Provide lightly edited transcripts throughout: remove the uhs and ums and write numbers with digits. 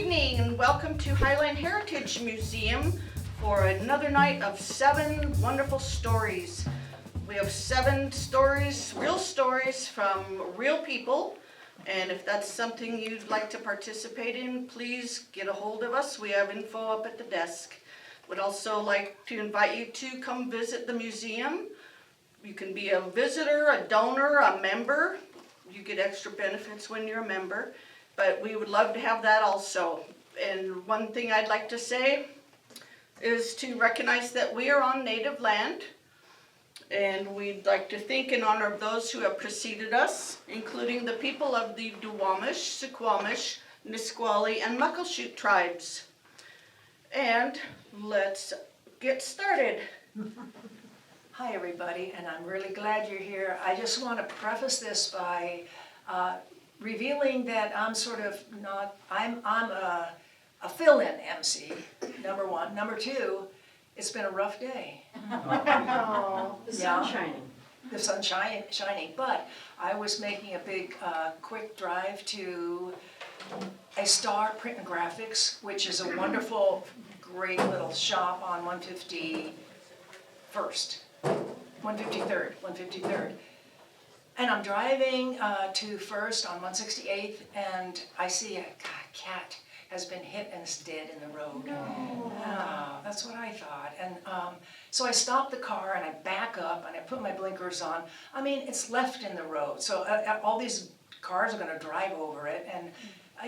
evening and welcome to Highline Heritage Museum for another night of 7 wonderful stories. We have 7 stories, real stories from real people, and if that's something you'd like to participate in, please get a hold of us. We have info up at the desk. Would also like to invite you to come visit the museum. You can be a visitor, a donor, a member. You get extra benefits when you're a member, but we would love to have that also. And one thing I'd like to say is to recognize that we are on native land, and we'd like to think in honor of those who have preceded us, including the people of the Duwamish, Suquamish, Nisqually, and Muckleshoot tribes. And let's get started. Hi everybody, and I'm really glad you're here. I just want to preface this by revealing that I'm sort of not, I'm a fill-in MC, number one. Number two, it's been a rough day. Oh, the sun's shining. The sun's shining, but I was making a big, quick drive to a Star Print and Graphics, which is a wonderful, great little shop on 153rd. And I'm driving to First on 168th, and I see a cat has been hit and is dead in the road. No. That's what I thought. And so I stop the car and I back up and I put my blinkers on. I mean, it's left in the road, so all these cars are going to drive over it, and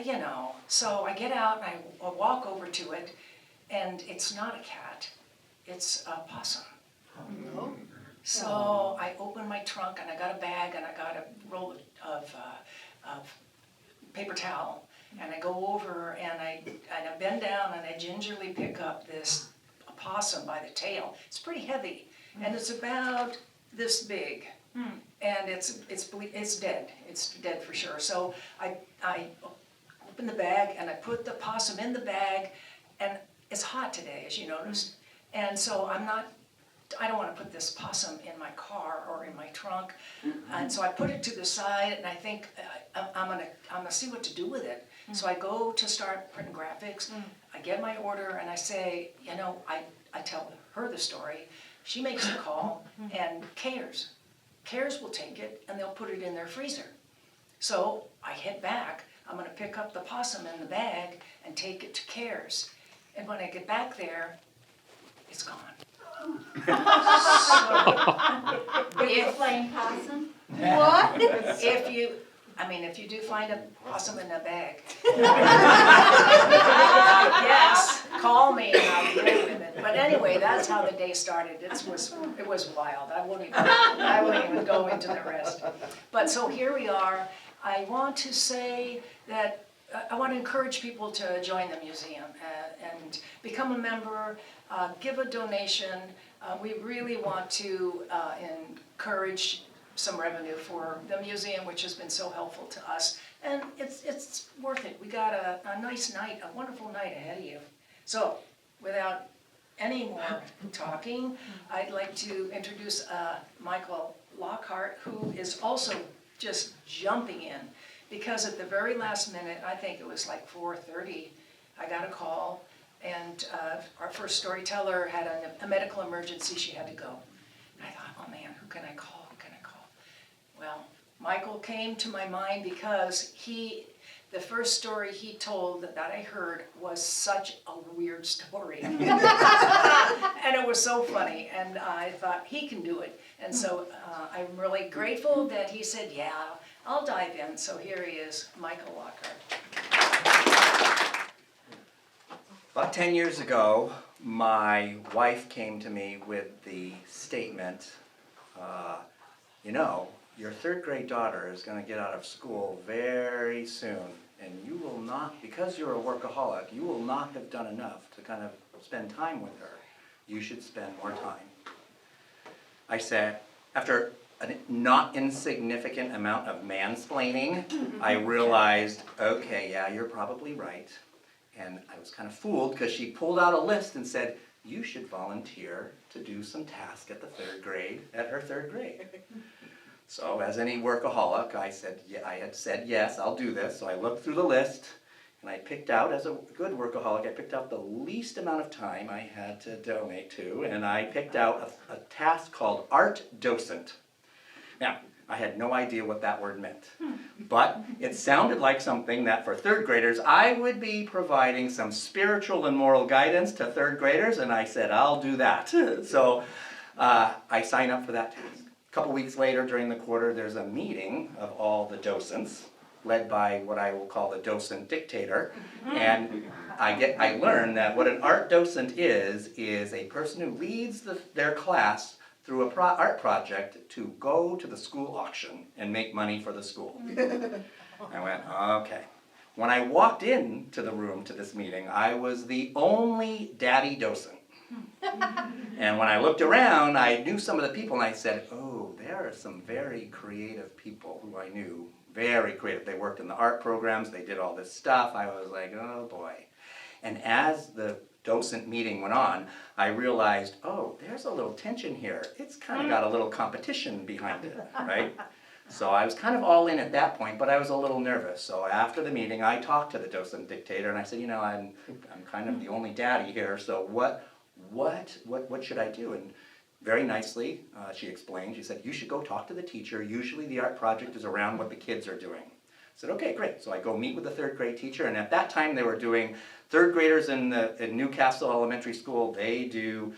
you know. So I get out and I walk over to it, and it's not a cat, it's a possum. Oh. So I open my trunk and I got a bag and I got a roll of paper towel, and I go over and I bend down and I gingerly pick up this opossum by the tail. It's pretty heavy, and it's about this big, and it's dead. It's dead for sure. So I open the bag and I put the possum in the bag, and it's hot today, as you noticed, and so I don't want to put this possum in my car or in my trunk, and so I put it to the side, and I think I'm gonna see what to do with it. So I go to Start Print and Graphics, I get my order, and I say, you know, I tell her the story. She makes the call, and Cares will take it, and they'll put it in their freezer. So I head back. I'm gonna pick up the possum in the bag and take it to Cares, and when I get back there, it's gone. If playing possum? What? If you do find a possum in a bag, yes, call me and I'll deal with it. But anyway, that's how the day started. It was wild. I won't even go into the rest. But so here we are. I want to say that I want to encourage people to join the museum and become a member, give a donation. We really want to encourage some revenue for the museum, which has been so helpful to us. And it's worth it. We got a nice night, a wonderful night ahead of you. So without any more talking, I'd like to introduce Michael Lockhart, who is also just jumping in. Because at the very last minute, I think it was like 4:30, I got a call, and our first storyteller had a medical emergency. She had to go. And I thought, oh man, who can I call? Well, Michael came to my mind because the first story he told that I heard was such a weird story. And it was so funny, and I thought, he can do it. And so I'm really grateful that he said, yeah, I'll dive in. So here he is, Michael Lockhart. About 10 years ago, my wife came to me with the statement, you know, your 3rd grade daughter is going to get out of school very soon, and you will not, because you're a workaholic, you will not have done enough to kind of spend time with her. You should spend more time. I said, after a not insignificant amount of mansplaining, I realized, okay, yeah, you're probably right. And I was kind of fooled because she pulled out a list and said, you should volunteer to do some task at the 3rd grade, at her 3rd grade. So as any workaholic, I had said, yes, I'll do this. So I looked through the list, And I picked out, as a good workaholic, I picked out the least amount of time I had to donate to, and I picked out a task called art docent. Now, I had no idea what that word meant, but it sounded like something that for third graders, I would be providing some spiritual and moral guidance to third graders, and I said, I'll do that. So I signed up for that task. A couple weeks later during the quarter, there's a meeting of all the docents, led by what I will call the docent dictator, and I learned that what an art docent is a person who leads their class through a art project to go to the school auction and make money for the school. I went, okay. When I walked into the room to this meeting, I was the only daddy docent. And when I looked around, I knew some of the people, and I said, oh, there are some very creative people who I knew. Very creative. They worked in the art programs, they did all this stuff. I was like, oh boy. And as the docent meeting went on, I realized, oh, there's a little tension here. It's kind of got a little competition behind it, right? So I was kind of all in at that point, but I was a little nervous. So after the meeting, I talked to the docent dictator, and I said, you know, I'm kind of the only daddy here, so what should I do? And very nicely, she explained, she said, you should go talk to the teacher. Usually the art project is around what the kids are doing. I said, okay, great. So I go meet with the third grade teacher, and at that time they were doing, third graders in Newcastle Elementary School, they do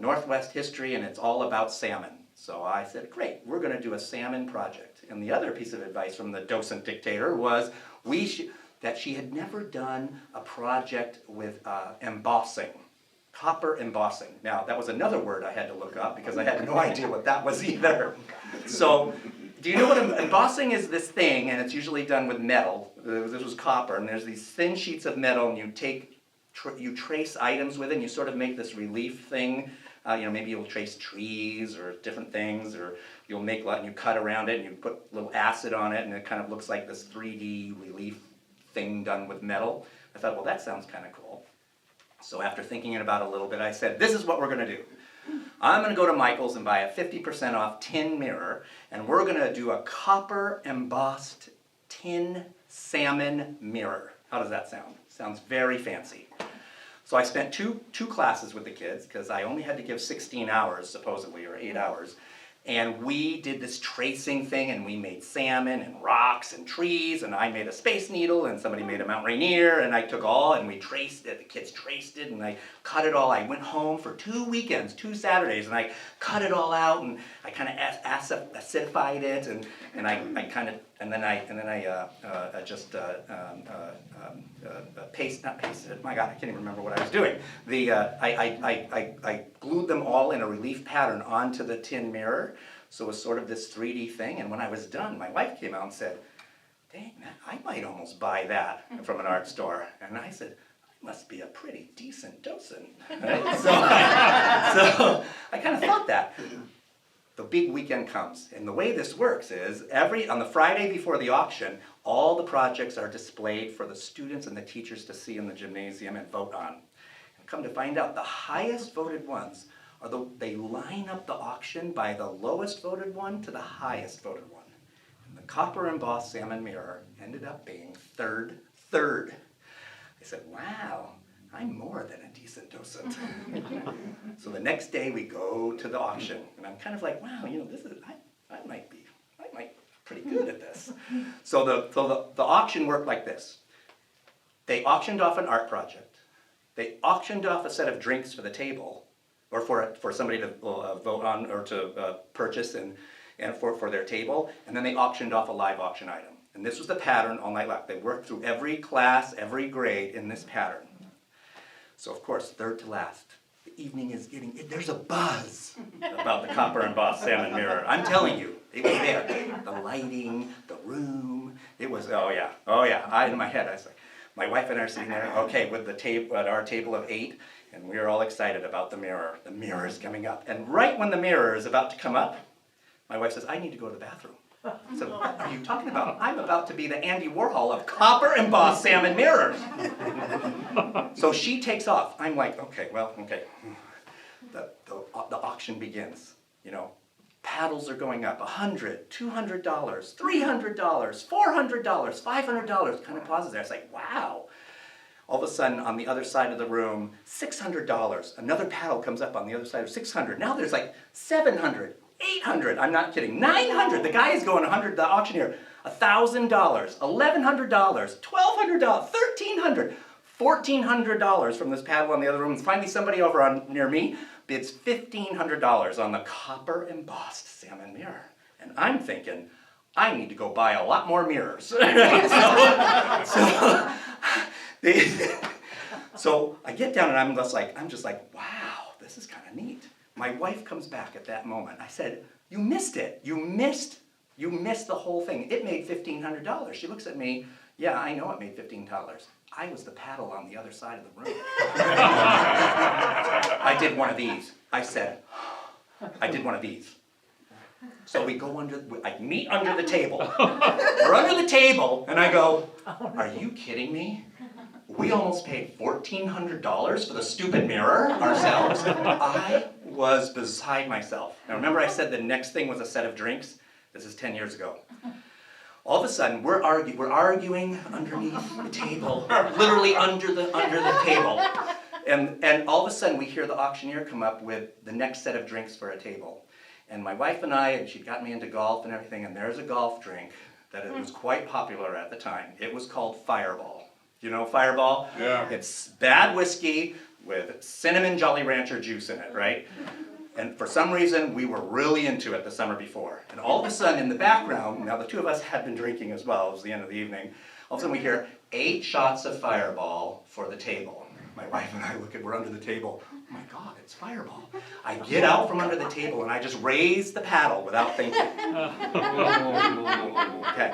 Northwest history, and it's all about salmon. So I said, great, we're gonna do a salmon project. And the other piece of advice from the docent dictator was that she had never done a project with embossing. Copper embossing. Now, that was another word I had to look up because I had no idea what that was either. So, do you know what embossing is? This thing, and it's usually done with metal. This was copper, and there's these thin sheets of metal, and you trace items with it, and you sort of make this relief thing. You know, maybe you'll trace trees or different things, or you'll make and you cut around it, and you put a little acid on it, and it kind of looks like this 3D relief thing done with metal. I thought, well, that sounds kind of cool. So after thinking about it a little bit, I said, this is what we're going to do. I'm going to go to Michael's and buy a 50% off tin mirror, and we're going to do a copper embossed tin salmon mirror. How does that sound? Sounds very fancy. So I spent two classes with the kids, because I only had to give 16 hours, supposedly, or 8 hours. And we did this tracing thing, and we made salmon and rocks and trees, and I made a space needle, and somebody made a Mount Rainier, and I took all, and we traced it, the kids traced it, and I cut it all. I went home for 2 weekends, 2 Saturdays, and I cut it all out, and I kind of acidified it, and I kind of, and then I just not pasted it, my God, I can't even remember what I was doing. I glued them all in a relief pattern onto the tin mirror, so it was sort of this 3D thing, and when I was done, my wife came out and said, dang, I might almost buy that from an art store. And I said, I must be a pretty decent docent. Right? So I kind of thought that. The big weekend comes, and the way this works is on the Friday before the auction, all the projects are displayed for the students and the teachers to see in the gymnasium and vote on. And come to find out, the highest voted ones they line up the auction by the lowest voted one to the highest voted one. And the copper embossed salmon mirror ended up being third. I said, wow, I'm more than a decent docent. So the next day we go to the auction, and I'm kind of like, wow, you know, I might be pretty good at this. So the auction worked like this. They auctioned off an art project. They auctioned off a set of drinks for the table, or for somebody to vote on or to purchase and for their table, and then they auctioned off a live auction item. And this was the pattern all night long. They worked through every class, every grade in this pattern. So of course, third to last, the evening is there's a buzz about the copper embossed salmon mirror. I'm telling you, it was there. The lighting, the room, it was, oh yeah. In my head, I was like, my wife and I are sitting there, okay, with the table, at our table of 8, and we are all excited about the mirror. The mirror is coming up. And right when the mirror is about to come up, my wife says, I need to go to the bathroom. So, what are you talking about? I'm about to be the Andy Warhol of copper embossed salmon mirrors. So she takes off. I'm like, okay. The auction begins. You know, paddles are going up, $100, $200, $300, $400, $500, kind of pauses there. It's like, wow. All of a sudden, on the other side of the room, $600. Another paddle comes up on the other side of $600. Now there's like $700, $800. I'm not kidding. $900. The guy is going $100. The auctioneer, $1,000, $1,100, $1,200, $1,300, $1,400 from this paddle on the other room. And finally, somebody over near me bids $1,500 on the copper embossed salmon mirror. And I'm thinking, I need to go buy a lot more mirrors. So I get down and I'm just like, wow, this is kind of neat. My wife comes back at that moment. I said, you missed it. You missed the whole thing. It made $1,500. She looks at me, yeah, I know it made $15. I was the paddle on the other side of the room. I did one of these. I said, I did one of these. So we go I meet under the table. We're under the table, and I go, are you kidding me? We almost paid $1,400 for the stupid mirror ourselves. I was beside myself. Now remember I said the next thing was a set of drinks? This is 10 years ago. All of a sudden, we're arguing underneath the table, literally under the table. And all of a sudden, we hear the auctioneer come up with the next set of drinks for a table. And my wife and I, and she'd got me into golf and everything, and there's a golf drink that it was quite popular at the time. It was called Fireball. You know Fireball? Yeah. It's bad whiskey with cinnamon Jolly Rancher juice in it, right? And for some reason, we were really into it the summer before. And all of a sudden, in the background, now the two of us had been drinking as well, it was the end of the evening, all of a sudden we hear 8 shots of Fireball for the table. My wife and I we're under the table. Oh my God, it's Fireball. I get out from under the table and I just raise the paddle without thinking. Okay.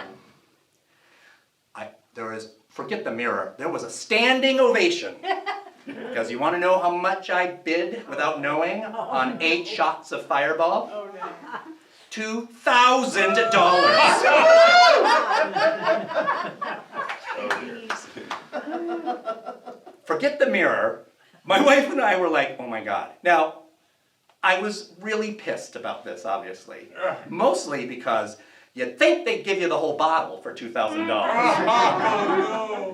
Forget the mirror, there was a standing ovation. Because you want to know how much I bid without knowing on 8 shots of Fireball? Oh, no. $2,000. Forget the mirror. My wife and I were like, oh my God. Now, I was really pissed about this, obviously. Mostly because you'd think they'd give you the whole bottle for $2,000.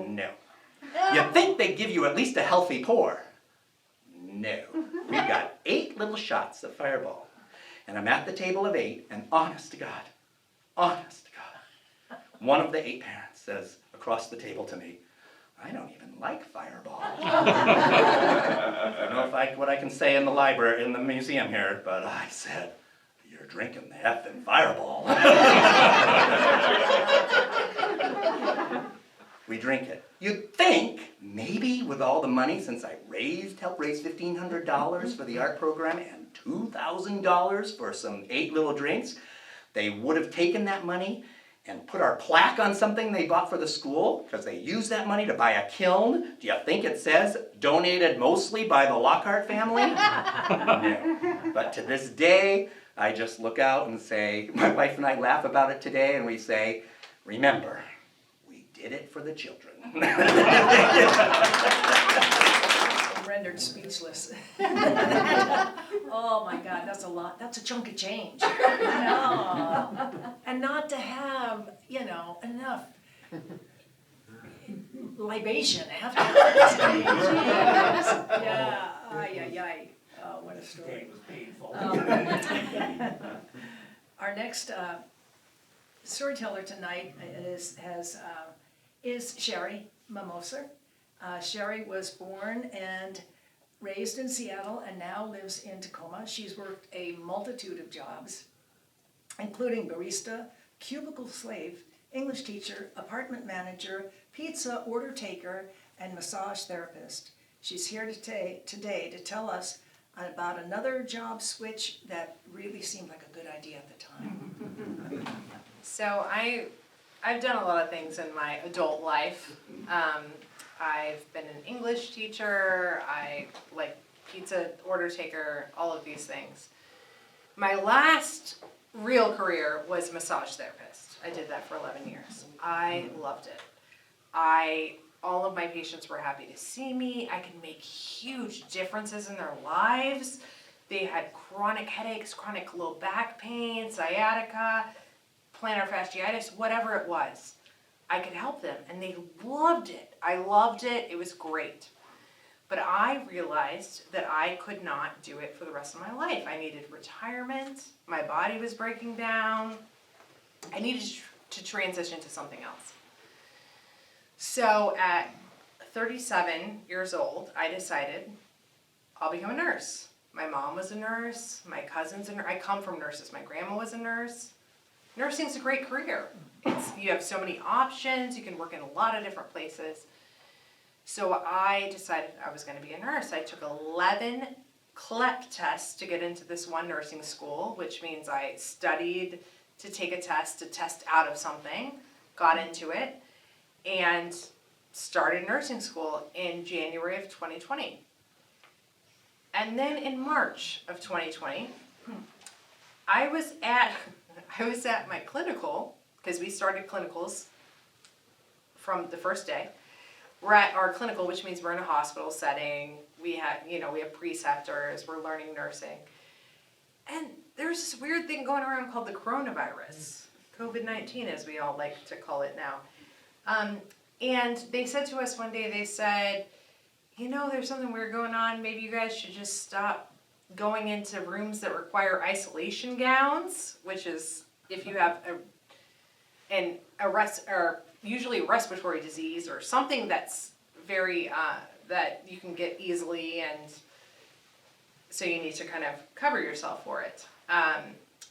No. You'd think they'd give you at least a healthy pour. No. We got 8 little shots of Fireball. And I'm at the table of 8, and honest to God, one of the 8 parents says across the table to me, I don't even like Fireball. I don't know what I can say in the library, in the museum here, but I said, you're drinking the effing Fireball. We drink it. You'd think, maybe with all the money, since I helped raise $1,500 for the art program and $2,000 for some 8 little drinks, they would have taken that money and put our plaque on something they bought for the school, because they used that money to buy a kiln. Do you think it says, donated mostly by the Lockhart family? No. But to this day, I just look out and say, my wife and I laugh about it today, and we say, remember, we did it for the children. Rendered speechless. Oh my God, that's a lot. That's a chunk of change. No. And not to have, enough libation afterwards. Yeah. Ay. Oh, what a story. It was painful. Our next storyteller tonight is Sherry Mammoser. Sherry was born and raised in Seattle and now lives in Tacoma. She's worked a multitude of jobs, including barista, cubicle slave, English teacher, apartment manager, pizza order taker, and massage therapist. She's here today to tell us about another job switch that really seemed like a good idea at the time. So I've done a lot of things in my adult life. I've been an English teacher, I like pizza order taker, all of these things. My last real career was massage therapist. I did that for 11 years. I loved it. All of my patients were happy to see me. I could make huge differences in their lives. They had chronic headaches, chronic low back pain, sciatica, plantar fasciitis, whatever it was. I could help them, and they loved it. I loved it. It was great. But I realized that I could not do it for the rest of my life. I needed retirement. My body was breaking down. I needed to transition to something else. So at 37 years old, I decided I'll become a nurse. My mom was a nurse. My cousin's a nurse. I come from nurses. My grandma was a nurse. Nursing's a great career. You have so many options. You can work in a lot of different places. So I decided I was going to be a nurse. I took 11 CLEP tests to get into this one nursing school, which means I studied to take a test to test out of something, got into it, and started nursing school in January of 2020. And then in March of 2020, I was at my clinical, because we started clinicals from the first day. We're at our clinical, which means we're in a hospital setting. We have preceptors, we're learning nursing. And there's this weird thing going around called the coronavirus, COVID-19 as we all like to call it now. And they said to us one day, they said, there's something weird going on. Maybe you guys should just stop going into rooms that require isolation gowns, which is if you have usually a respiratory disease or something that's very, that you can get easily, and so you need to kind of cover yourself for it.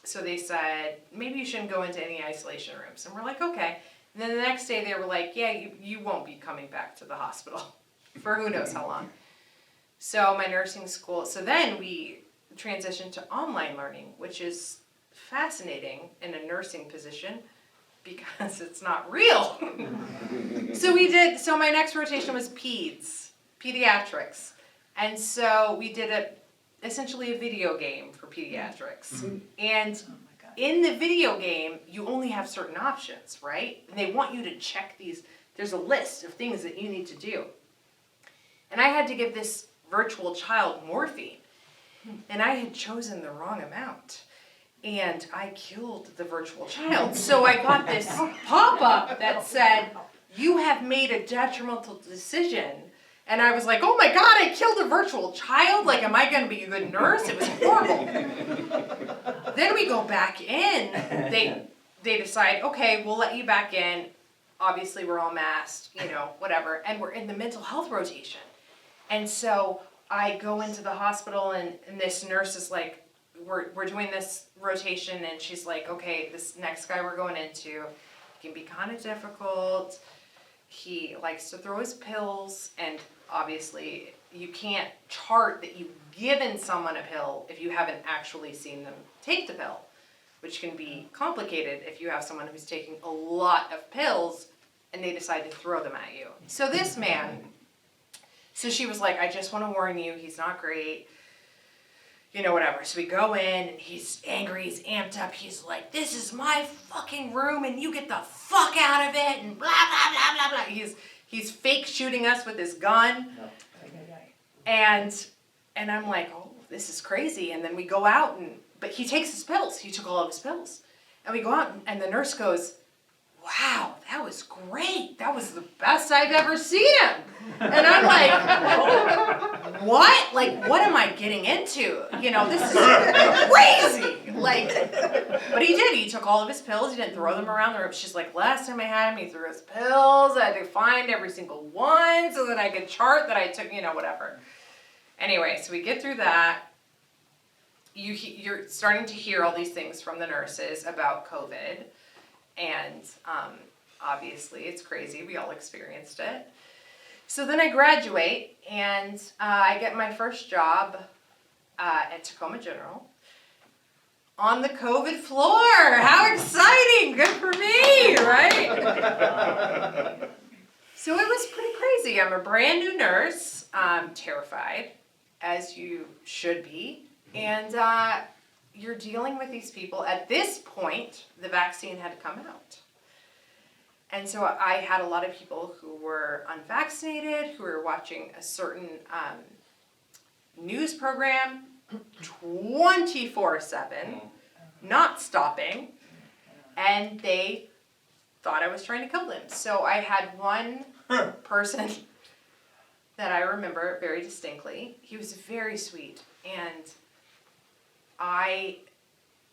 So they said, maybe you shouldn't go into any isolation rooms. And we're like, okay. And then the next day they were like, yeah, you won't be coming back to the hospital for who knows how long. So my nursing school, so then we transitioned to online learning, which is fascinating in a nursing position because it's not real. So my next rotation was pediatrics. And so we did essentially a video game for pediatrics. And in the video game, you only have certain options, right? And they want you to check these. There's a list of things that you need to do. And I had to give this virtual child morphine. And I had chosen the wrong amount. And I killed the virtual child. So I got this pop-up that said, you have made a detrimental decision. And I was like, oh my God, I killed a virtual child? Like, am I going to be a good nurse? It was horrible. Then we go back in. They decide, okay, we'll let you back in. Obviously, we're all masked, whatever. And we're in the mental health rotation. And so I go into the hospital, and this nurse is like, we're doing this rotation, and she's like, okay, this next guy we're going into can be kind of difficult. He likes to throw his pills, and obviously you can't chart that you've given someone a pill if you haven't actually seen them take the pill, which can be complicated if you have someone who's taking a lot of pills and they decide to throw them at you. So this man, so she was like, I just want to warn you, he's not great. Whatever. So we go in, and he's angry, he's amped up, he's like, this is my fucking room, and you get the fuck out of it, and blah, blah, blah, blah, blah. He's fake shooting us with his gun. And I'm like, oh, this is crazy. And then we go out, but he takes his pills. He took all of his pills. And we go out, and the nurse goes, wow, that was great. That was the best I've ever seen him. And I'm like, oh, what? Like, what am I getting into? This is crazy. But he did. He took all of his pills. He didn't throw them around the room. She's like, last time I had him, he threw his pills. I had to find every single one so that I could chart that I took, whatever. Anyway, so we get through that. You're starting to hear all these things from the nurses about COVID. And obviously, it's crazy. We all experienced it. So then I graduate, and I get my first job at Tacoma General on the COVID floor. How exciting! Good for me, right? So it was pretty crazy. I'm a brand new nurse. I'm terrified, as you should be. And you're dealing with these people. At this point, the vaccine had come out. And so I had a lot of people who were unvaccinated, who were watching a certain news program 24/7, not stopping, and they thought I was trying to kill them. So I had one person that I remember very distinctly. He was very sweet, and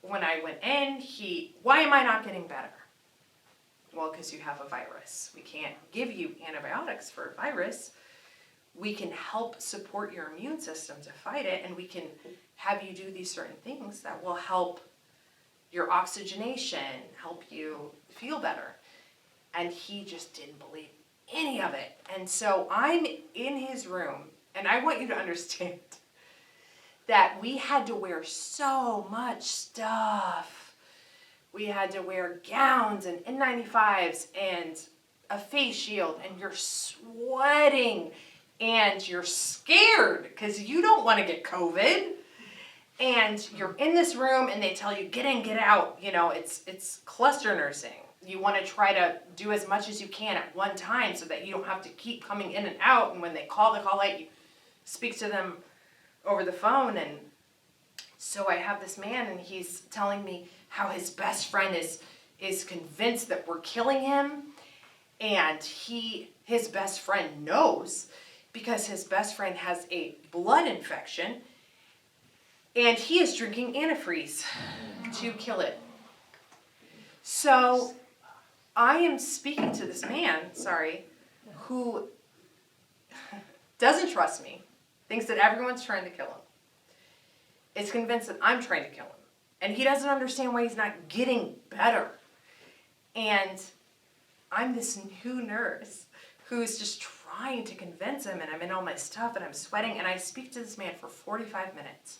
when I went in, why am I not getting better? Well, because you have a virus. We can't give you antibiotics for a virus. We can help support your immune system to fight it, and we can have you do these certain things that will help your oxygenation, help you feel better. And he just didn't believe any of it. And so I'm in his room, and I want you to understand that we had to wear so much stuff. We had to wear gowns and N95s and a face shield, and you're sweating and you're scared because you don't want to get COVID. And you're in this room and they tell you, get in, get out. You know, it's cluster nursing. You want to try to do as much as you can at one time so that you don't have to keep coming in and out. And when they call the call out, you speak to them over the phone. And so I have this man, and he's telling me how his best friend is convinced that we're killing him. And his best friend knows because his best friend has a blood infection. And he is drinking antifreeze to kill it. So I am speaking to this man, who doesn't trust me, thinks that everyone's trying to kill him, is convinced that I'm trying to kill him. And he doesn't understand why he's not getting better. And I'm this new nurse who's just trying to convince him, and I'm in all my stuff, and I'm sweating, and I speak to this man for 45 minutes.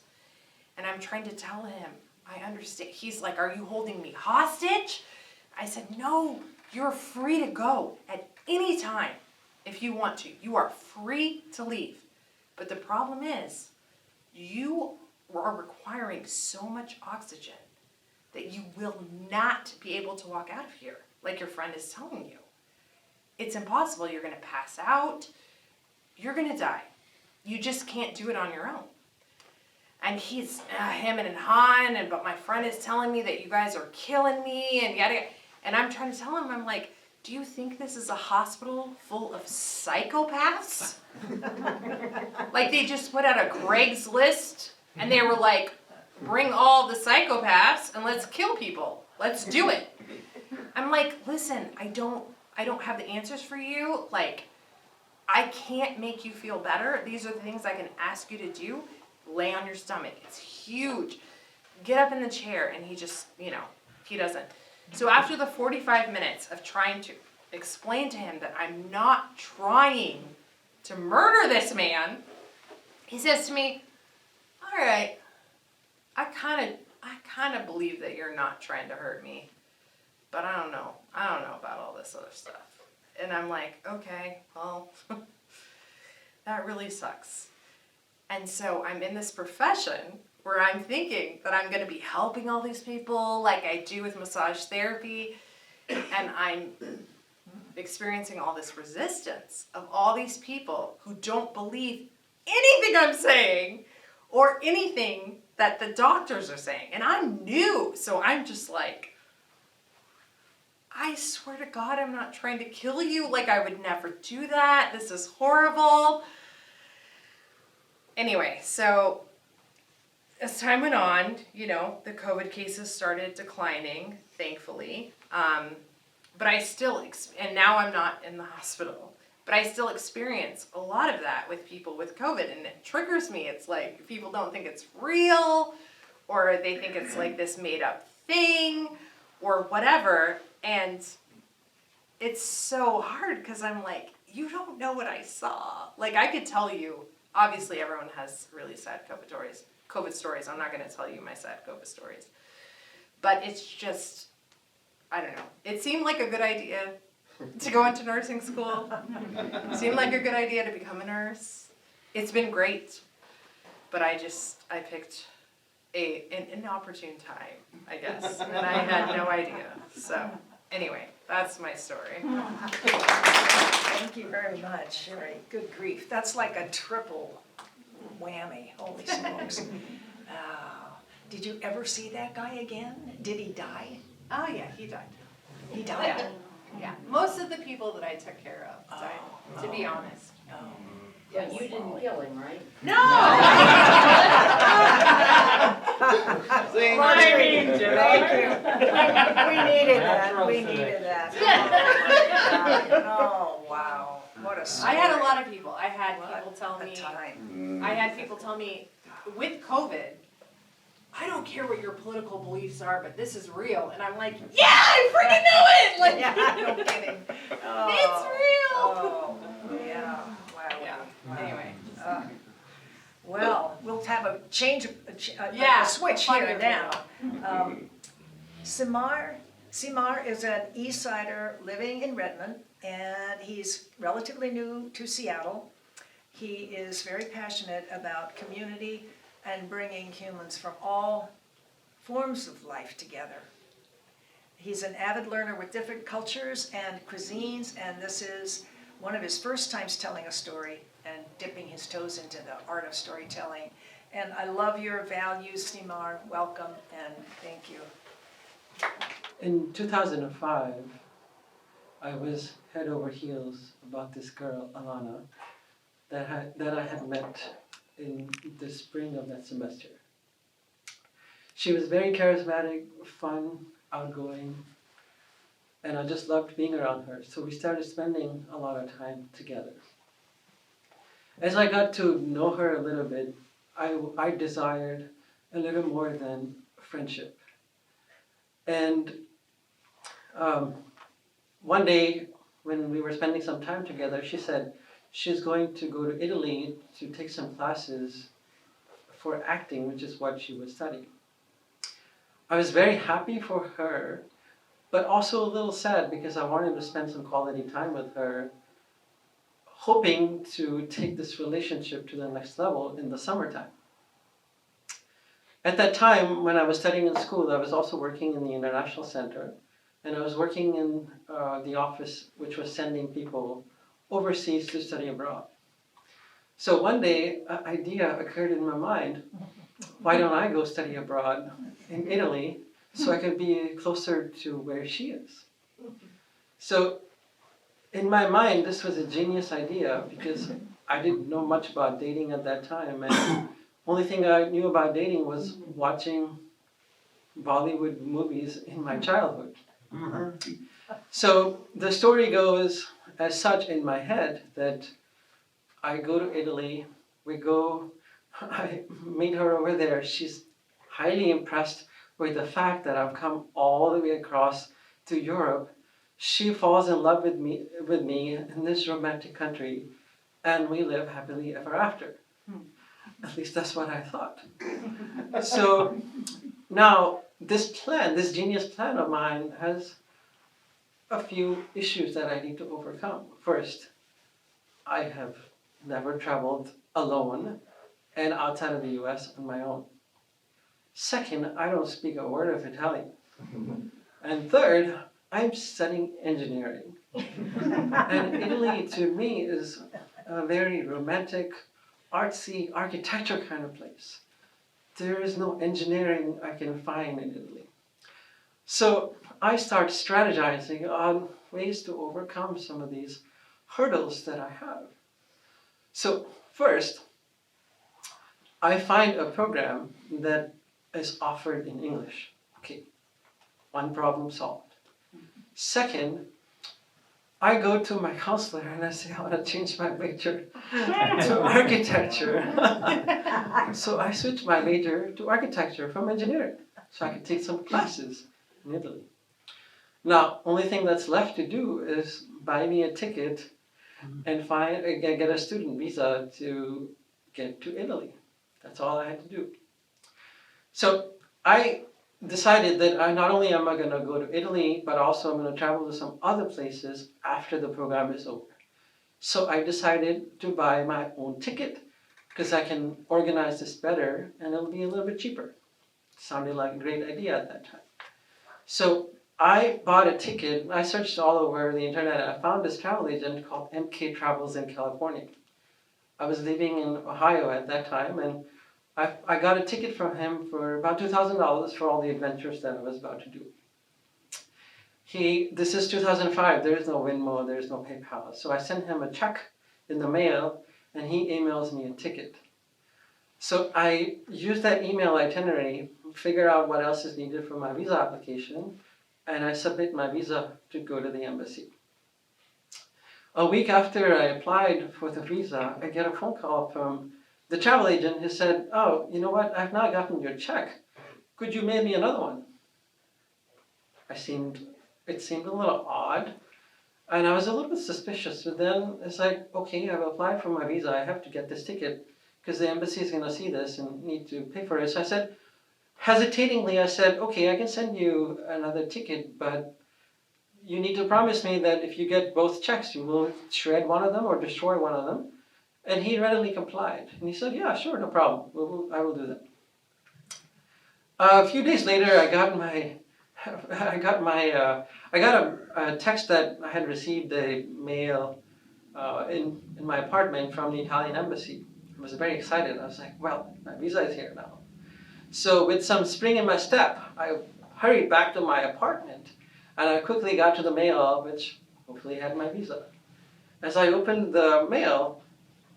And I'm trying to tell him, I understand. He's like, are you holding me hostage? I said, no, you're free to go at any time if you want to. You are free to leave. But the problem is, you are requiring so much oxygen that you will not be able to walk out of here, like your friend is telling you. It's impossible. You're going to pass out. You're going to die. You just can't do it on your own. And he's him and Han, but my friend is telling me that you guys are killing me and yada yada. And I'm trying to tell him, I'm like, do you think this is a hospital full of psychopaths? Like they just put out a Craigslist and they were like, bring all the psychopaths and let's kill people. Let's do it. I'm like, listen, I don't have the answers for you. Like, I can't make you feel better. These are the things I can ask you to do. Lay on your stomach. It's huge. Get up in the chair. And he just, he doesn't. So after the 45 minutes of trying to explain to him that I'm not trying to murder this man, he says to me, all right, I kind of believe that you're not trying to hurt me, but I don't know about all this other stuff. And I'm like, okay, well, that really sucks. And so I'm in this profession where I'm thinking that I'm going to be helping all these people like I do with massage therapy, and I'm experiencing all this resistance of all these people who don't believe anything I'm saying or anything that the doctors are saying. And I'm new, so I'm just like, I swear to God, I'm not trying to kill you. Like, I would never do that. This is horrible. Anyway, so as time went on, the COVID cases started declining, thankfully. But I still, and now I'm not in the hospital, but I still experience a lot of that with people with COVID, and it triggers me. It's like people don't think it's real, or they think it's like this made up thing, or whatever. And it's so hard because I'm like, you don't know what I saw. Like, I could tell you, obviously everyone has really sad COVID stories. I'm not going to tell you my sad COVID stories. But it's just, I don't know. It seemed like a good idea to go into nursing school. It seemed like a good idea to become a nurse. It's been great. But I picked an inopportune time, I guess. And I had no idea. So, anyway, that's my story. Thank you very much. Right. Good grief. That's like a triple whammy. Holy smokes. Did you ever see that guy again? Did he die? Oh yeah, he died. He died. Yeah, most of the people that I took care of died, to be honest. But you didn't kill him, right? Thank you. We needed that, we needed that. Oh, wow, what a story. I had a lot of people. I had people tell A me. time. I had people tell me, with COVID, I don't care what your political beliefs are, but this is real. And I'm like, yeah, I freaking know it! Like, Yeah, no kidding. Oh, it's real! Oh, yeah, wow. Yeah, anyway. Well, we'll have a change, Yeah, a switch funny here of now. Simar is an East Sider living in Redmond, and he's relatively new to Seattle. He is very passionate about community and bringing humans from all forms of life together. He's an avid learner with different cultures and cuisines, and this is one of his first times telling a story and dipping his toes into the art of storytelling. And I love your values, Simar. Welcome and thank you. In 2005, I was head over heels about this girl, Alana, that I had met in the spring of that semester. She was very charismatic, fun, outgoing, and I just loved being around her. So we started spending a lot of time together. As I got to know her a little bit, I desired a little more than friendship. And one day, when we were spending some time together, she said she's going to go to Italy to take some classes for acting, which is what she was studying. I was very happy for her, but also a little sad because I wanted to spend some quality time with her, hoping to take this relationship to the next level in the summertime. At that time, when I was studying in school, I was also working in the International Center, and I was working in the office which was sending people overseas to study abroad. So one day, an idea occurred in my mind, why don't I go study abroad in Italy so I could be closer to where she is? So in my mind, this was a genius idea because I didn't know much about dating at that time, and only thing I knew about dating was watching Bollywood movies in my childhood. So the story goes as such in my head that I go to Italy, I meet her over there. She's highly impressed with the fact that I've come all the way across to Europe. She falls in love with me in this romantic country, and we live happily ever after. At least that's what I thought. So now this genius plan of mine has a few issues that I need to overcome. First, I have never traveled alone and outside of the US on my own. Second, I don't speak a word of Italian. And third, I'm studying engineering. And Italy to me is a very romantic, artsy, architecture kind of place. There is no engineering I can find in Italy. So I start strategizing on ways to overcome some of these hurdles that I have. So first, I find a program that is offered in English. Okay, one problem solved. Second, I go to my counselor and I say I want to change my major to architecture. So I switch my major to architecture from engineering so I can take some classes in Italy. Now, only thing that's left to do is buy me a ticket and get a student visa to get to Italy. That's all I had to do. So I decided that not only am I going to go to Italy, but also I'm going to travel to some other places after the program is over. So I decided to buy my own ticket because I can organize this better and it'll be a little bit cheaper. Sounded like a great idea at that time. So I bought a ticket. I searched all over the internet and I found this travel agent called MK Travels in California. I was living in Ohio at that time, and I got a ticket from him for about $2,000 for all the adventures that I was about to do. This is 2005, there is no Venmo, there is no PayPal. So I sent him a check in the mail and he emails me a ticket. So I use that email itinerary, figure out what else is needed for my visa application, and I submit my visa to go to the embassy. A week after I applied for the visa, I get a phone call from the travel agent who said, "Oh, you know what, I've not gotten your check. Could you mail me another one?" It seemed a little odd, and I was a little bit suspicious, but then it's like, okay, I've applied for my visa, I have to get this ticket, because the embassy is gonna see this and need to pay for it. So I said, hesitatingly, I said, okay, I can send you another ticket, but you need to promise me that if you get both checks, you will shred one of them or destroy one of them. And he readily complied. And he said, yeah, sure, no problem. I will do that. A few days later, I got a text that I had received a mail in my apartment from the Italian embassy. I was very excited. I was like, well, my visa is here now. So with some spring in my step, I hurried back to my apartment and I quickly got to the mail, which hopefully had my visa. As I opened the mail,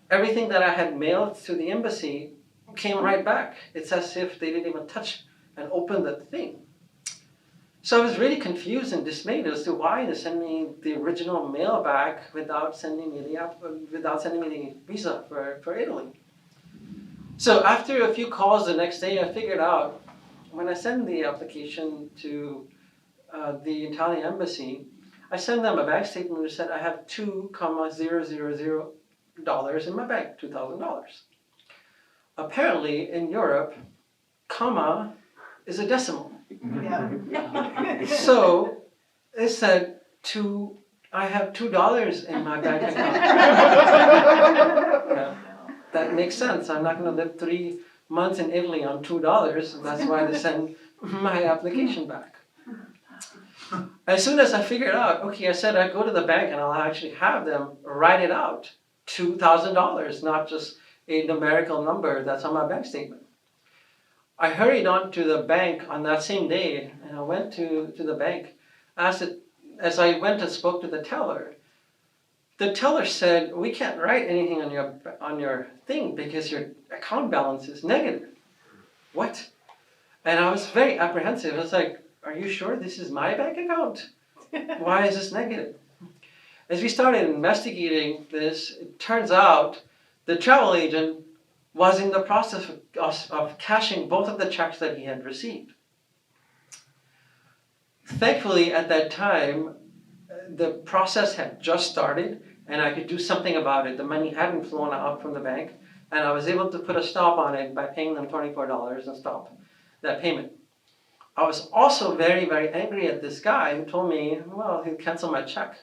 everything that I had mailed to the embassy came right back. It's as if they didn't even touch and open the thing. So I was really confused and dismayed as to why they sent me the original mail back without sending me the visa for Italy. So after a few calls the next day, I figured out when I send the application to the Italian embassy, I send them a bank statement which said I have $2,000 in my bank, $2,000. Apparently in Europe, comma is a decimal. Yeah. So it said I have $2 in my bank account. Yeah, that makes sense. I'm not going to live 3 months in Italy on $2. That's why they send my application back. As soon as I figured out, okay, I said I'd go to the bank and I'll actually have them write it out, $2,000, not just a numerical number that's on my bank statement. I hurried on to the bank on that same day, and I went to the bank. As I went and spoke to the teller said, we can't write anything on your thing because your account balance is negative. What? And I was very apprehensive. I was like, are you sure this is my bank account? Why is this negative? As we started investigating this, it turns out the travel agent was in the process of cashing both of the checks that he had received. Thankfully, at that time, the process had just started and I could do something about it. The money hadn't flown out from the bank and I was able to put a stop on it by paying them $24 and stop that payment. I was also very, very angry at this guy who told me, well, he'll cancel my check.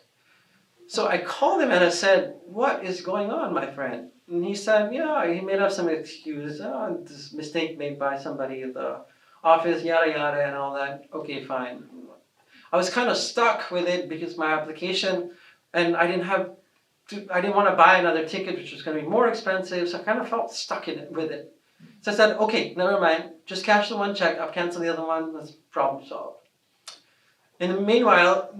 So I called him and I said, what is going on, my friend? And he said, yeah, he made up some excuse. Oh, this mistake made by somebody at the office, yada, yada, and all that. Okay, fine. I was kind of stuck with it because my application, and I didn't want to buy another ticket, which was going to be more expensive. So I kind of felt stuck with it. So I said, okay, never mind. Just cash the one check. I'll cancel the other one. That's problem solved. In the meanwhile,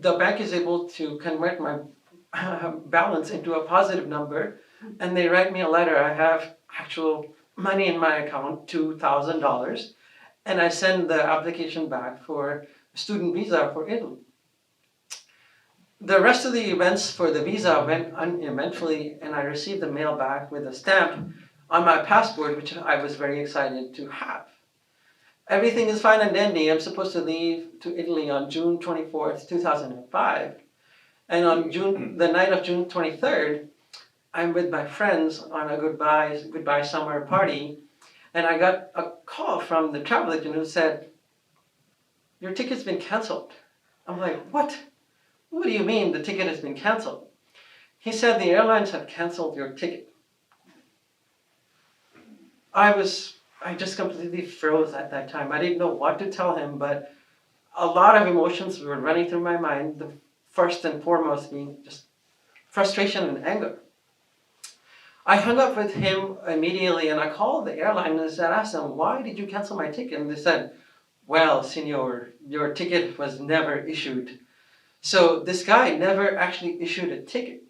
the bank is able to convert my balance into a positive number, and they write me a letter. I have actual money in my account, $2,000, and I send the application back for a student visa for Italy. The rest of the events for the visa went uneventfully, and I received the mail back with a stamp on my passport, which I was very excited to have. Everything is fine and dandy. I'm supposed to leave to Italy on June 24th, 2005. And on the night of June 23rd, I'm with my friends on a goodbye summer party. And I got a call from the travel agent who said, your ticket's been canceled. I'm like, what? What do you mean the ticket has been canceled? He said, the airlines have canceled your ticket. I just completely froze at that time. I didn't know what to tell him, but a lot of emotions were running through my mind. The first and foremost being just frustration and anger. I hung up with him immediately and I called the airline and asked them, why did you cancel my ticket? And they said, well, senor, your ticket was never issued. So this guy never actually issued a ticket.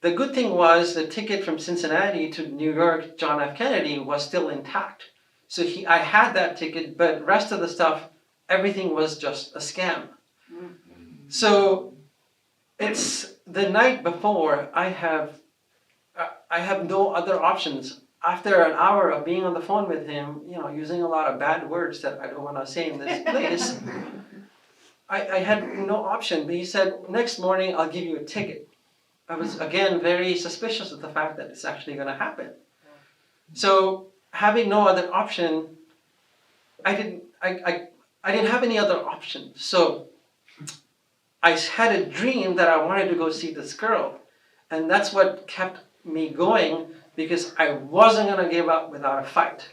The good thing was the ticket from Cincinnati to New York, John F. Kennedy, was still intact. So I had that ticket, but the rest of the stuff, everything was just a scam. So it's the night before, I have no other options. After an hour of being on the phone with him, using a lot of bad words that I don't want to say in this place, I had no option. But he said, next morning I'll give you a ticket. I was, again, very suspicious of the fact that it's actually going to happen. So having no other option, I didn't have any other option. So I had a dream that I wanted to go see this girl. And that's what kept me going, because I wasn't going to give up without a fight.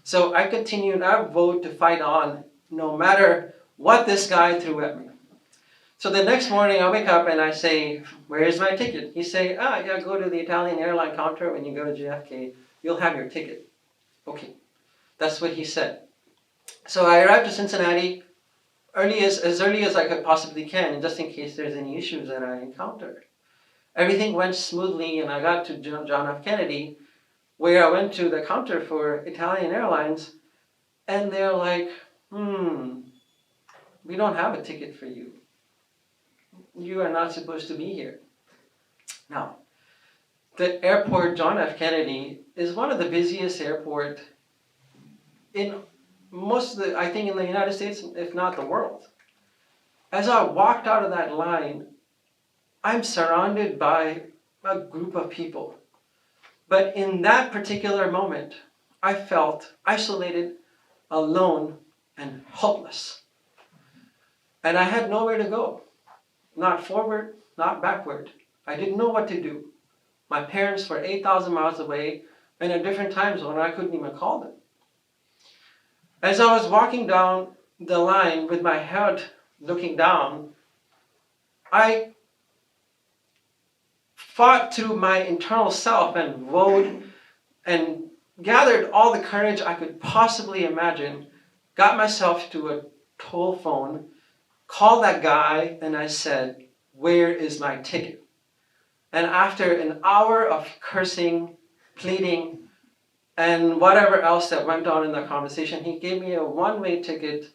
So I continued, I vowed to fight on no matter what this guy threw at me. So the next morning I wake up and I say, where's my ticket? He say, yeah, go to the Italian airline counter when you go to JFK, you'll have your ticket. Okay, that's what he said. So I arrived to Cincinnati as early as I could possibly can, just in case there's any issues that I encounter. Everything went smoothly and I got to John F. Kennedy, where I went to the counter for Italian Airlines, and they're like, we don't have a ticket for you. You are not supposed to be here. Now, the airport, John F. Kennedy, is one of the busiest airports in I think in the United States, if not the world. As I walked out of that line, I'm surrounded by a group of people. But in that particular moment, I felt isolated, alone, and helpless. And I had nowhere to go. Not forward, not backward. I didn't know what to do. My parents were 8,000 miles away in a different time zone. I couldn't even call them. As I was walking down the line with my head looking down, I fought through my internal self and vowed and gathered all the courage I could possibly imagine, got myself to a toll phone, called that guy, and I said, where is my ticket? And after an hour of cursing, pleading, and whatever else that went on in the conversation, he gave me a one-way ticket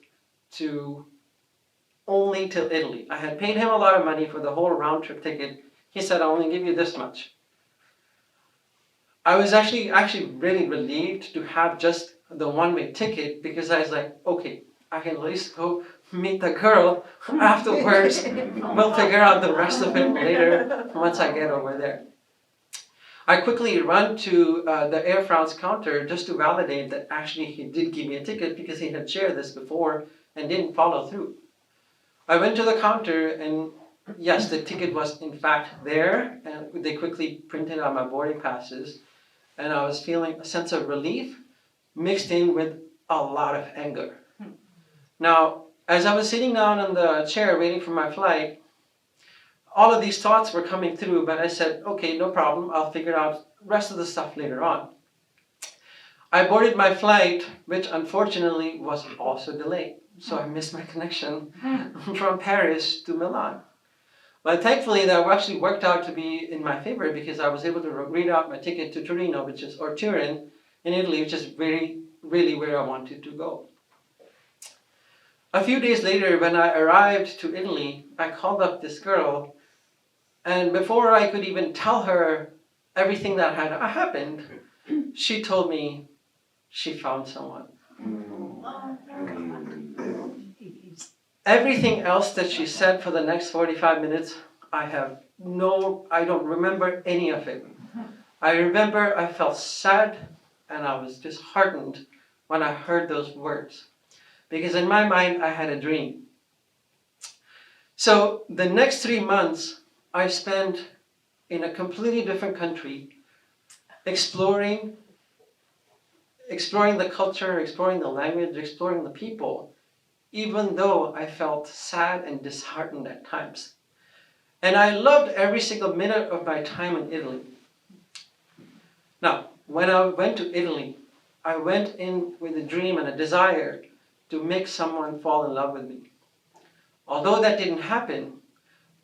only to Italy. I had paid him a lot of money for the whole round-trip ticket. He said, I'll only give you this much. I was actually really relieved to have just the one-way ticket, because I was like, okay, I can at least go meet the girl afterwards. We'll figure out the rest of it later once I get over there. I quickly run to the Air France counter just to validate that actually he did give me a ticket, because he had shared this before and didn't follow through. I went to the counter and yes, the ticket was in fact there, and they quickly printed out my boarding passes, and I was feeling a sense of relief mixed in with a lot of anger. Now, as I was sitting down in the chair waiting for my flight, all of these thoughts were coming through, but I said, okay, no problem, I'll figure out the rest of the stuff later on. I boarded my flight, which unfortunately was also delayed, so I missed my connection from Paris to Milan. But thankfully, that actually worked out to be in my favor, because I was able to read out my ticket to Torino, or Turin in Italy, which is really where I wanted to go. A few days later, when I arrived to Italy, I called up this girl, and before I could even tell her everything that had happened, she told me she found someone. Everything else that she said for the next 45 minutes, I don't remember any of it. I remember I felt sad and I was disheartened when I heard those words, because in my mind I had a dream. So the next 3 months I spent in a completely different country, exploring the culture, exploring the language, exploring the people, even though I felt sad and disheartened at times. And I loved every single minute of my time in Italy. Now, when I went to Italy, I went in with a dream and a desire to make someone fall in love with me. Although that didn't happen,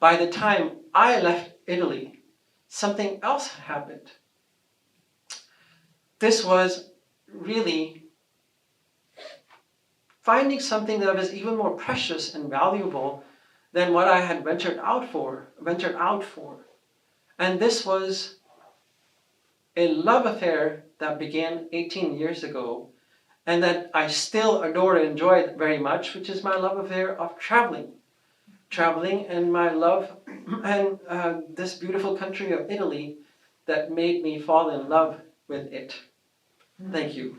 by the time I left Italy, something else happened. This was really finding something that was even more precious and valuable than what I had ventured out for. And this was a love affair that began 18 years ago and that I still adore and enjoy very much, which is my love affair of traveling and my love and this beautiful country of Italy that made me fall in love with it. Thank you.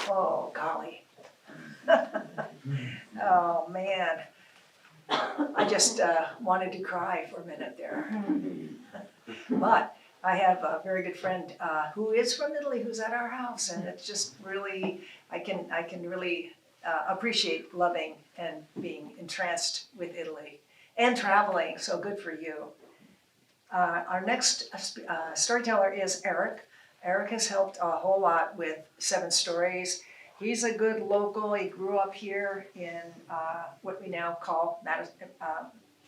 Oh, golly. Oh, man. I just wanted to cry for a minute there. But I have a very good friend who is from Italy who's at our house, and it's just really, I can really appreciate loving and being entranced with Italy and traveling, so good for you. Our next storyteller is Eric. Eric has helped a whole lot with 7 Stories. He's a good local. He grew up here in what we now call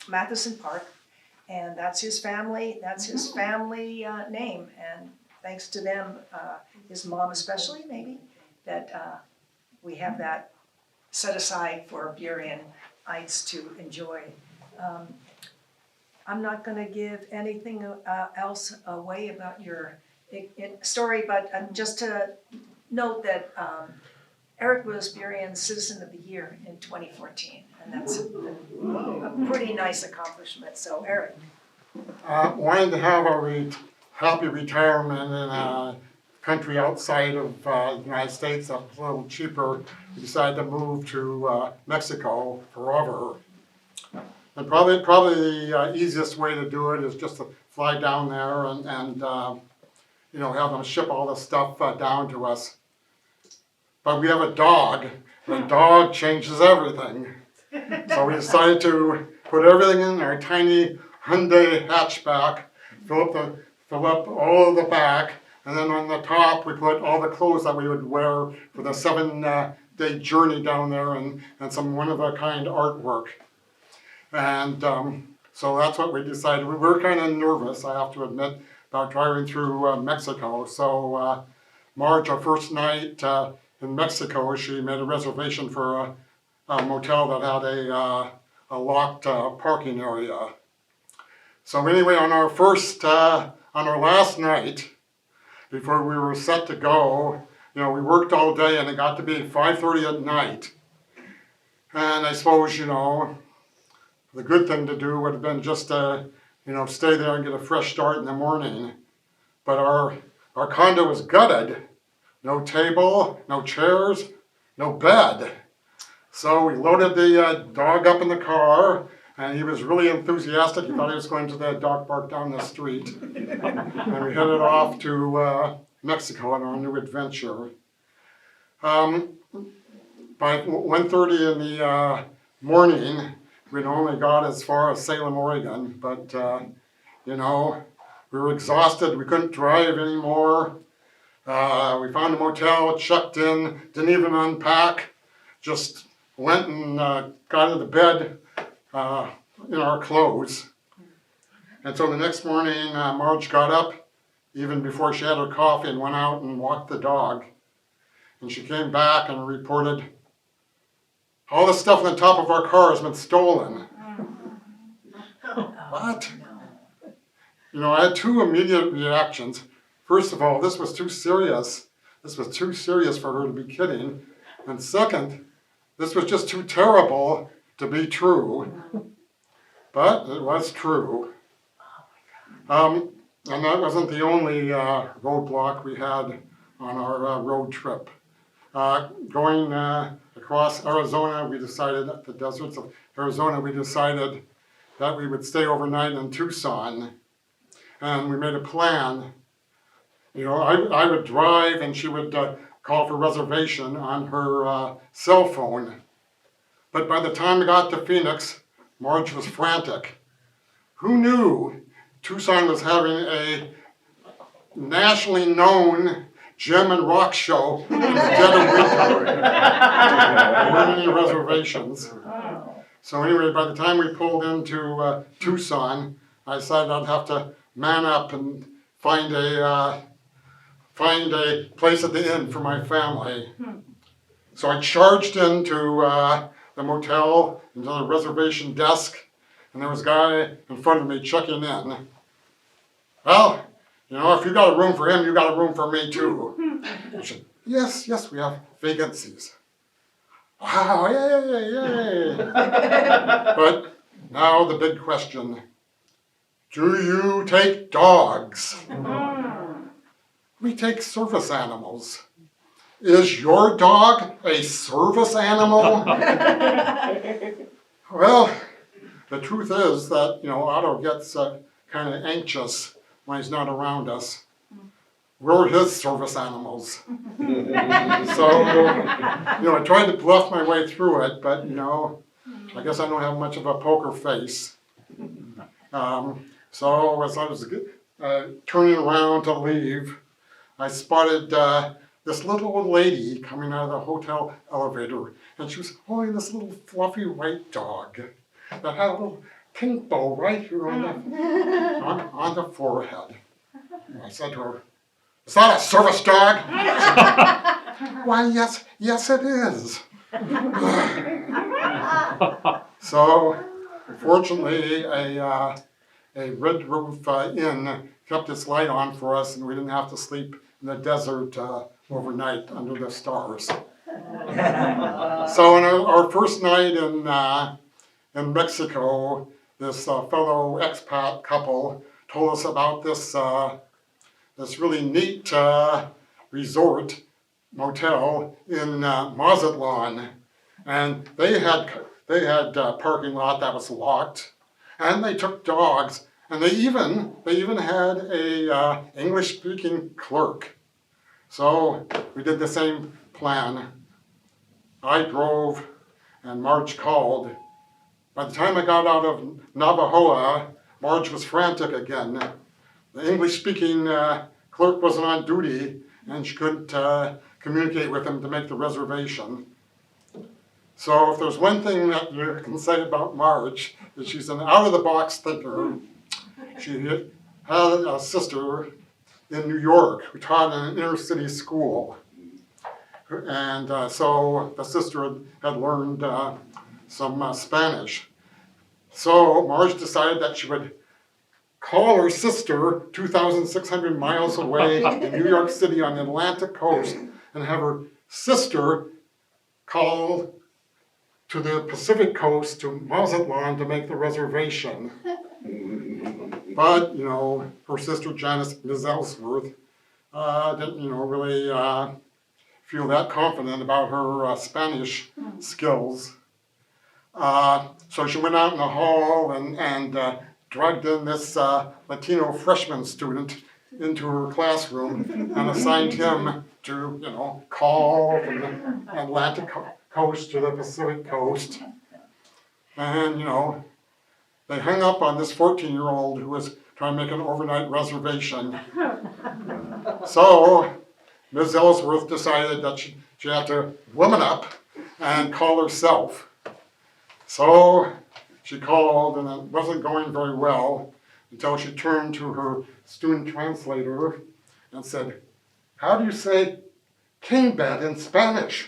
Mathison Park, and that's his family. That's his family name, and thanks to them, his mom especially, maybe, that we have that set aside for Burien-ites to enjoy. I'm not going to give anything else away about your story, but just to note that Eric was Burien Citizen of the Year in 2014, and that's a pretty nice accomplishment. So, Eric. Wanted to have a happy retirement in a country outside of the United States that's a little cheaper. We decided to move to Mexico forever. And probably the easiest way to do it is just to fly down there and have them ship all the stuff down to us. But we have a dog, and a dog changes everything. So we decided to put everything in our tiny Hyundai hatchback, fill up all of the back, and then on the top we put all the clothes that we would wear for the 7-day journey down there and some one-of-a-kind artwork. And so that's what we decided. We were kind of nervous, I have to admit, about driving through Mexico. So Marge, our first night in Mexico, she made a reservation for a motel that had a locked parking area. So anyway, on our last night, before we were set to go, we worked all day and it got to be 5:30 at night. And I suppose, the good thing to do would have been just to, stay there and get a fresh start in the morning. But our condo was gutted. No table, no chairs, no bed. So we loaded the dog up in the car, and he was really enthusiastic. He thought he was going to the dog park down the street. And we headed off to Mexico on our new adventure. By 1:30 in the morning, we'd only got as far as Salem, Oregon, but we were exhausted. We couldn't drive anymore. We found a motel, checked in, didn't even unpack, just went and got into bed in our clothes. And so the next morning, Marge got up, even before she had her coffee, and went out and walked the dog. And she came back and reported, all the stuff on the top of our car has been stolen. What? I had 2 immediate reactions. First of all, this was too serious. This was too serious for her to be kidding. And second, this was just too terrible to be true. But it was true. And that wasn't the only roadblock we had on our road trip. Going across Arizona, we decided, the deserts of Arizona, we decided that we would stay overnight in Tucson. And we made a plan. I would drive and she would call for reservation on her cell phone. But by the time we got to Phoenix, Marge was frantic. Who knew Tucson was having nationally known gym and rock show in the dead of winter. There weren't any reservations. So anyway, by the time we pulled into Tucson, I decided I'd have to man up and find a place at the inn for my family. So I charged into the motel, into the reservation desk, and there was a guy in front of me checking in. Well, you know, if you got a room for him, you got a room for me too. I said, yes, we have vacancies. Wow, yay. But now the big question, do you take dogs? We take service animals. Is your dog a service animal? Well, the truth is that, you know, Otto gets kind of anxious when he's not around us. We're his service animals. So, you know, I tried to bluff my way through it, but, you know, I guess I don't have much of a poker face. So as I was turning around to leave, I spotted this little old lady coming out of the hotel elevator, and she was holding this little fluffy white dog that had a little pink bow right here on the forehead. And I said to her, "Is that a service dog?" "Why, yes it is." So, fortunately, a Red Roof Inn kept its light on for us, and we didn't have to sleep in the desert overnight under the stars. So on our first night in Mexico, this fellow expat couple told us about this really neat resort motel in Mathison, and they had a parking lot that was locked, and they took dogs, and they even had a English-speaking clerk. So we did the same plan. I drove, and Marge called. By the time I got out of Navajoa, Marge was frantic again. The English-speaking clerk wasn't on duty, and she couldn't communicate with him to make the reservation. So if there's one thing that you can say about Marge, is she's an out-of-the-box thinker. She had a sister in New York who taught in an inner-city school. And so the sister had learned some Spanish. So Marge decided that she would call her sister 2,600 miles away in New York City on the Atlantic coast and have her sister call to the Pacific coast to Mazatlan to make the reservation. But, you know, her sister Janice, Ms. Ellsworth, didn't, you know, really feel that confident about her Spanish skills. So she went out in the hall and dragged in this Latino freshman student into her classroom and assigned him to, you know, call from the Atlantic coast to the Pacific coast. And, you know, they hung up on this 14-year-old who was trying to make an overnight reservation. So Ms. Ellsworth decided that she had to woman up and call herself. So she called, and it wasn't going very well until she turned to her student translator and said, "How do you say king bed in Spanish?"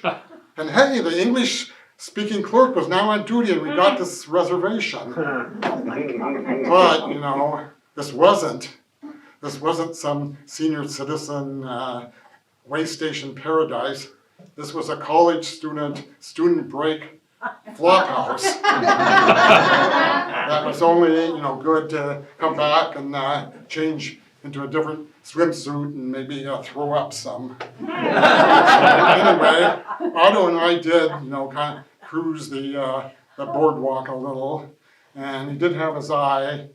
And hey, the English-speaking clerk was now on duty, and we got this reservation. But, you know, this wasn't some senior citizen way station paradise. This was a college student break flop house. That was only, you know, good to come back and change into a different swimsuit and maybe throw up some. So anyway, Otto and I did, you know, kind of cruise the boardwalk a little, and he did have his eye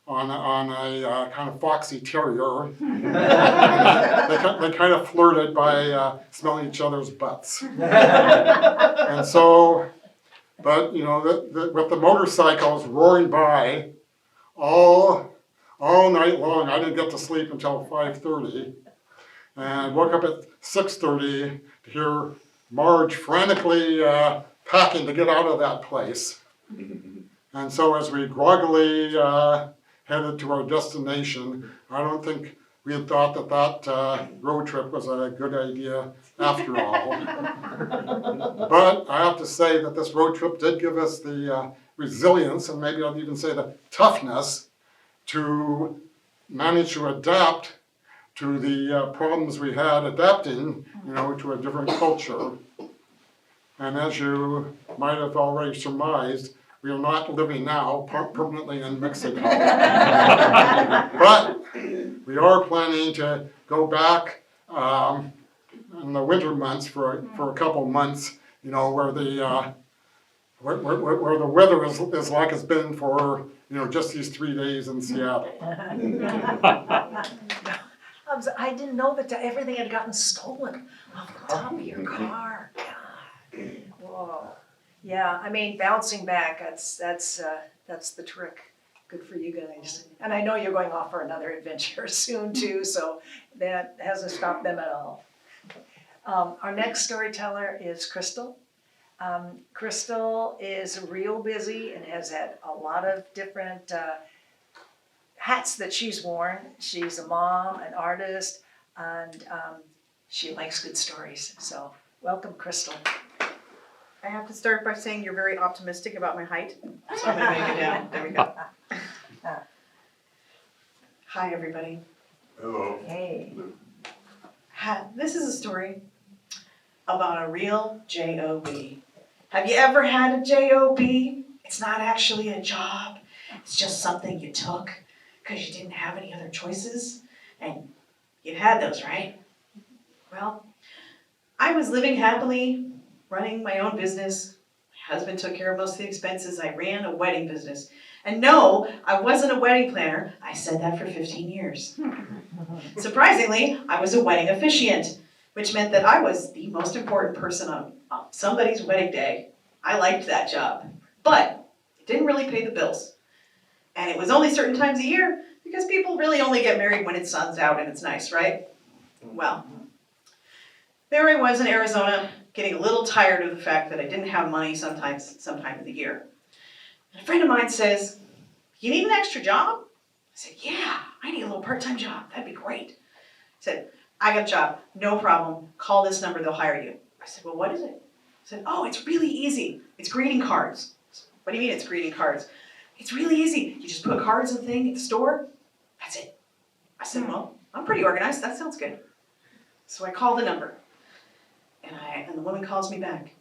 on a kind of foxy terrier. They kind of flirted by smelling each other's butts. And so, but you know, with the motorcycles roaring by, all all night long. I didn't get to sleep until 5:30. And woke up at 6:30 to hear Marge frantically packing to get out of that place. And so as we groggily headed to our destination, I don't think we had thought that road trip was a good idea after all. But I have to say that this road trip did give us the resilience, and maybe I'll even say the toughness, to manage to adapt to the problems we had adapting, to a different culture. And as you might have already surmised, we are not living now permanently in Mexico. But we are planning to go back in the winter months for a couple months, where the weather is like it's been for just these 3 days in Seattle. I didn't know that everything had gotten stolen off the top of your car. God. Whoa. Yeah, I mean, bouncing back, that's the trick. Good for you guys. And I know you're going off for another adventure soon too, so that hasn't stopped them at all. Our next storyteller is Crystal. Crystal is real busy and has had a lot of different hats that she's worn. She's a mom, an artist, and she likes good stories. So welcome, Crystal. I have to start by saying you're very optimistic about my height, so I'm gonna make it down. There we go. Hi, everybody. Hello. Hey. This is a story about a real J-O-B. Have you ever had a J-O-B? It's not actually a job. It's just something you took because you didn't have any other choices. And you had those, right? Well, I was living happily, running my own business. My husband took care of most of the expenses. I ran a wedding business. And no, I wasn't a wedding planner. I said that for 15 years. Surprisingly, I was a wedding officiant, which meant that I was the most important person on somebody's wedding day. I liked that job, but it didn't really pay the bills. And it was only certain times a year because people really only get married when it's sun's out and it's nice, right? Well, there I was in Arizona, getting a little tired of the fact that I didn't have money sometime of the year. And a friend of mine says, "You need an extra job?" I said, "Yeah, I need a little part-time job. That'd be great." He said, "I got a job, no problem. Call this number, they'll hire you." I said, "Well, what is it?" He said, "Oh, it's really easy. It's greeting cards." I said, "What do you mean it's greeting cards?" "It's really easy. You just put cards in the thing at the store. That's it." I said, "Well, I'm pretty organized. That sounds good." So I called the number. And the woman calls me back.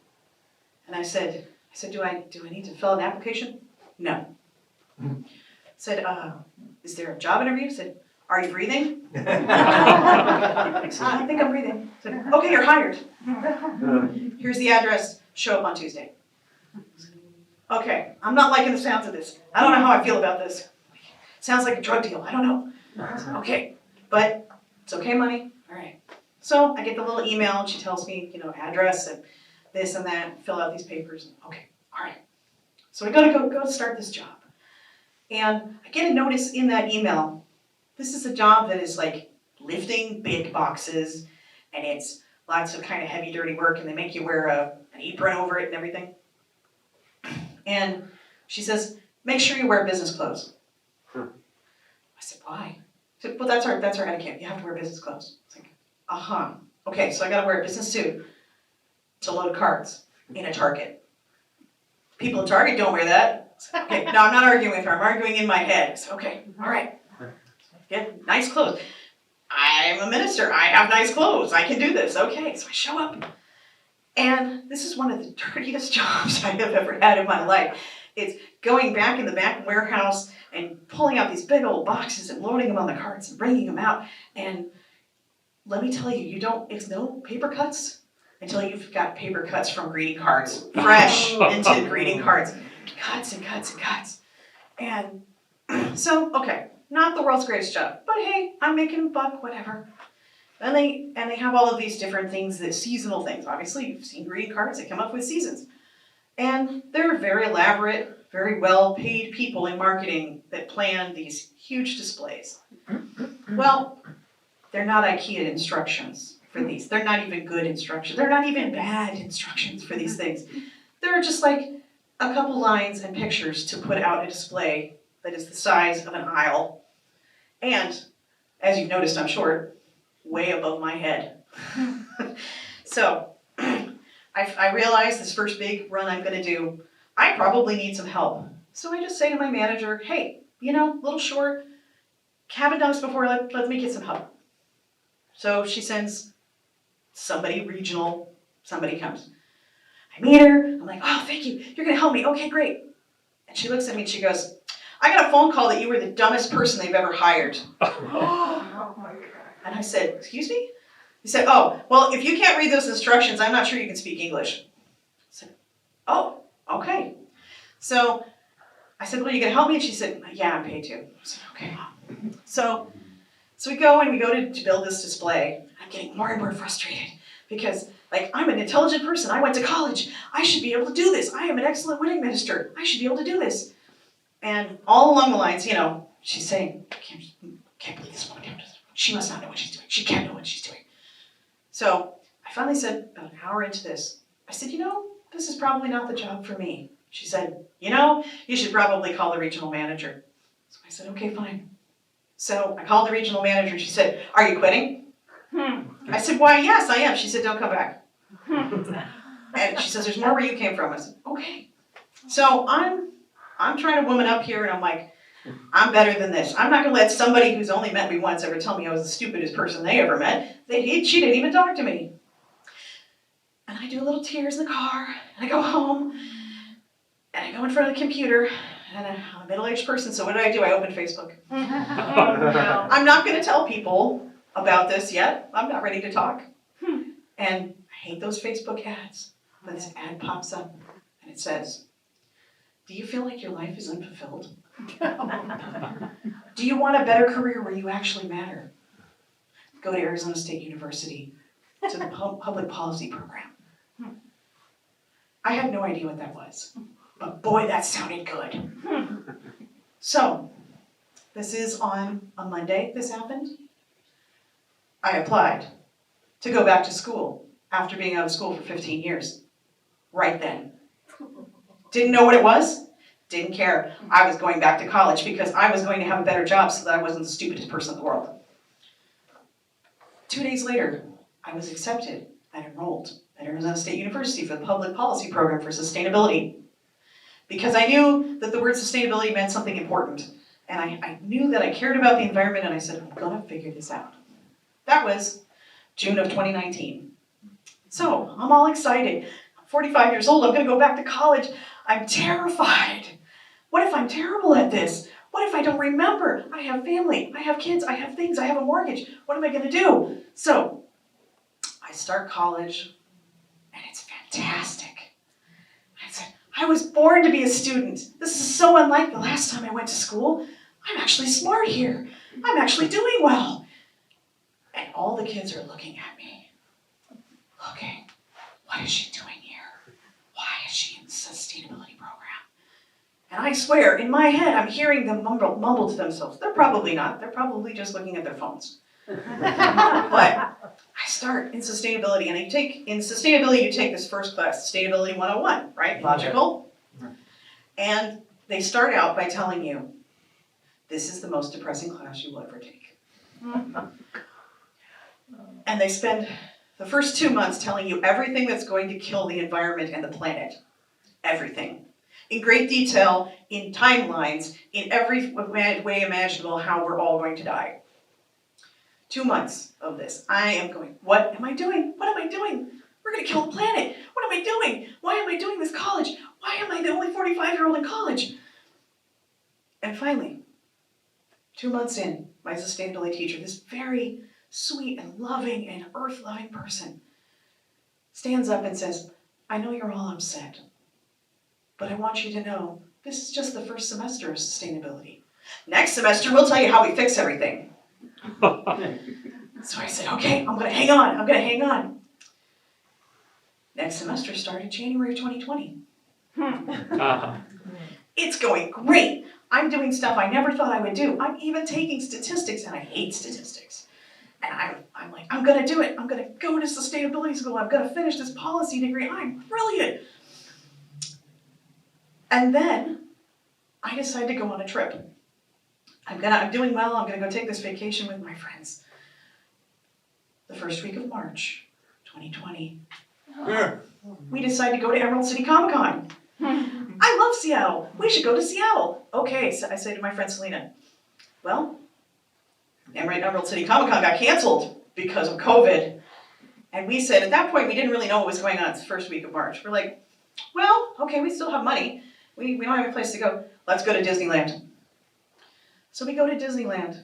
And I said, "Do I need to fill out an application?" "No." Said, "Is there a job interview?" Said, "Are you breathing?" I said, "I think I'm breathing." Said, "Okay, you're hired. Here's the address. Show up on Tuesday." "Okay, I'm not liking the sounds of this. I don't know how I feel about this. Sounds like a drug deal. I don't know." I said, "Okay, but it's okay money. All right." So I get the little email and she tells me, address and this and that, fill out these papers. Okay, all right. So I gotta go start this job. And I get a notice in that email. This is a job that is like lifting big boxes, and it's lots of kind of heavy, dirty work, and they make you wear an apron over it and everything. And she says, "Make sure you wear business clothes." I said, "Why?" She said, "Well, that's our etiquette. You have to wear business clothes." It's like, okay, so I gotta wear a business suit to load cards in a Target. People at Target don't wear that. Okay, no, I'm not arguing with her. I'm arguing in my head. So, okay, all right. Get nice clothes. I'm a minister. I have nice clothes. I can do this. Okay, so I show up. And this is one of the dirtiest jobs I have ever had in my life. It's going back in the back warehouse and pulling out these big old boxes and loading them on the carts and bringing them out. And let me tell you, it's no paper cuts until you've got paper cuts from greeting cards, fresh into greeting cards. Cuts and cuts and cuts. And so, okay, not the world's greatest job, but hey, I'm making a buck, whatever. And they have all of these different things, seasonal things. Obviously, you've seen greeting cards that come up with seasons. And they're very elaborate, very well-paid people in marketing that plan these huge displays. Well, they're not IKEA instructions for these. They're not even good instructions. They're not even bad instructions for these things. They're just like a couple lines and pictures to put out a display that is the size of an aisle. And, as you've noticed, I'm short, way above my head. So, I realized this first big run I'm gonna do, I probably need some help. So I just say to my manager, hey, you know, a little short, haven't done this before, let me get some help. So she sends somebody regional, somebody comes. I meet her, I'm like, oh, thank you, you're gonna help me, okay, great. And she looks at me and she goes, I got a phone call that you were the dumbest person they've ever hired. Oh my God. And I said, excuse me? He said, oh, well, if you can't read those instructions, I'm not sure you can speak English. I said, oh, okay. So I said, well, you gonna help me? And she said, yeah, I'm paid to. I said, okay. So we go to build this display. I'm getting more and more frustrated because, like, I'm an intelligent person. I went to college. I should be able to do this. I am an excellent wedding minister. I should be able to do this. And all along the lines, you know, she's saying, can't believe this woman. She must not know what she's doing. She can't know what she's doing. So I finally said, about an hour into this, I said, you know, this is probably not the job for me. She said, you know, you should probably call the regional manager. So I said, okay, fine. So I called the regional manager and she said, are you quitting? I said, why, yes, I am. She said, don't come back. And she says, there's more where you came from. I said, okay. So I'm trying to woman up here and I'm like, I'm better than this. I'm not gonna let somebody who's only met me once ever tell me I was the stupidest person they ever met. She didn't even talk to me. And I do a little tears in the car, and I go home, and I go in front of the computer, and I'm a middle-aged person, so what do? I open Facebook. Oh, no. I'm not gonna tell people about this yet. I'm not ready to talk. And I hate those Facebook ads. But this ad pops up, and it says, do you feel like your life is unfulfilled? Do you want a better career where you actually matter? Go to Arizona State University to the public policy program. I had no idea what that was, but boy, that sounded good. So, this is on a Monday, this happened. I applied to go back to school after being out of school for 15 years, right then. Didn't know what it was. Didn't care. I was going back to college because I was going to have a better job so that I wasn't the stupidest person in the world. 2 days later, I was accepted and enrolled at Arizona State University for the public policy program for sustainability. Because I knew that the word sustainability meant something important. And I knew that I cared about the environment and I said, I'm gonna figure this out. That was June of 2019. So, I'm all excited. I'm 45 years old, I'm gonna go back to college. I'm terrified. What if I'm terrible at this? What if I don't remember? I have family, I have kids, I have things, I have a mortgage. What am I gonna do? So, I start college, and it's fantastic. I said, I was born to be a student. This is so unlike the last time I went to school. I'm actually smart here. I'm actually doing well. And all the kids are looking at me. Looking, what is she doing here? Why is she in the sustainability program? And I swear, in my head, I'm hearing them mumble to themselves. They're probably not. They're probably just looking at their phones. But I start in sustainability, and in sustainability you take this first class, Sustainability 101, right? Logical. And they start out by telling you, this is the most depressing class you will ever take. And they spend the first 2 months telling you everything that's going to kill the environment and the planet. Everything. In great detail, in timelines, in every way imaginable how we're all going to die. 2 months of this. I am going, what am I doing? What am I doing? We're gonna kill the planet. What am I doing? Why am I doing this college? Why am I the only 45-year-old in college? And finally, 2 months in, my sustainability teacher, this very sweet and loving and earth-loving person, stands up and says, I know you're all upset, but I want you to know this is just the first semester of sustainability. Next semester, we'll tell you how we fix everything. So I said, okay, I'm gonna hang on. Next semester started January 2020. It's going great. I'm doing stuff I never thought I would do. I'm even taking statistics, and I hate statistics. And I'm like, I'm gonna do it. I'm gonna go to sustainability school. I'm gonna finish this policy degree. I'm brilliant. And then I decide to go on a trip. I'm doing well. I'm gonna go take this vacation with my friends. The first week of March, 2020. We decide to go to Emerald City Comic-Con. I love Seattle. We should go to Seattle. Okay, so I say to my friend Selena, well, Emerald City Comic-Con got canceled because of COVID. And we said, at that point, we didn't really know what was going on the first week of March. We're like, well, okay, we still have money. We don't have a place to go. Let's go to Disneyland. So we go to Disneyland.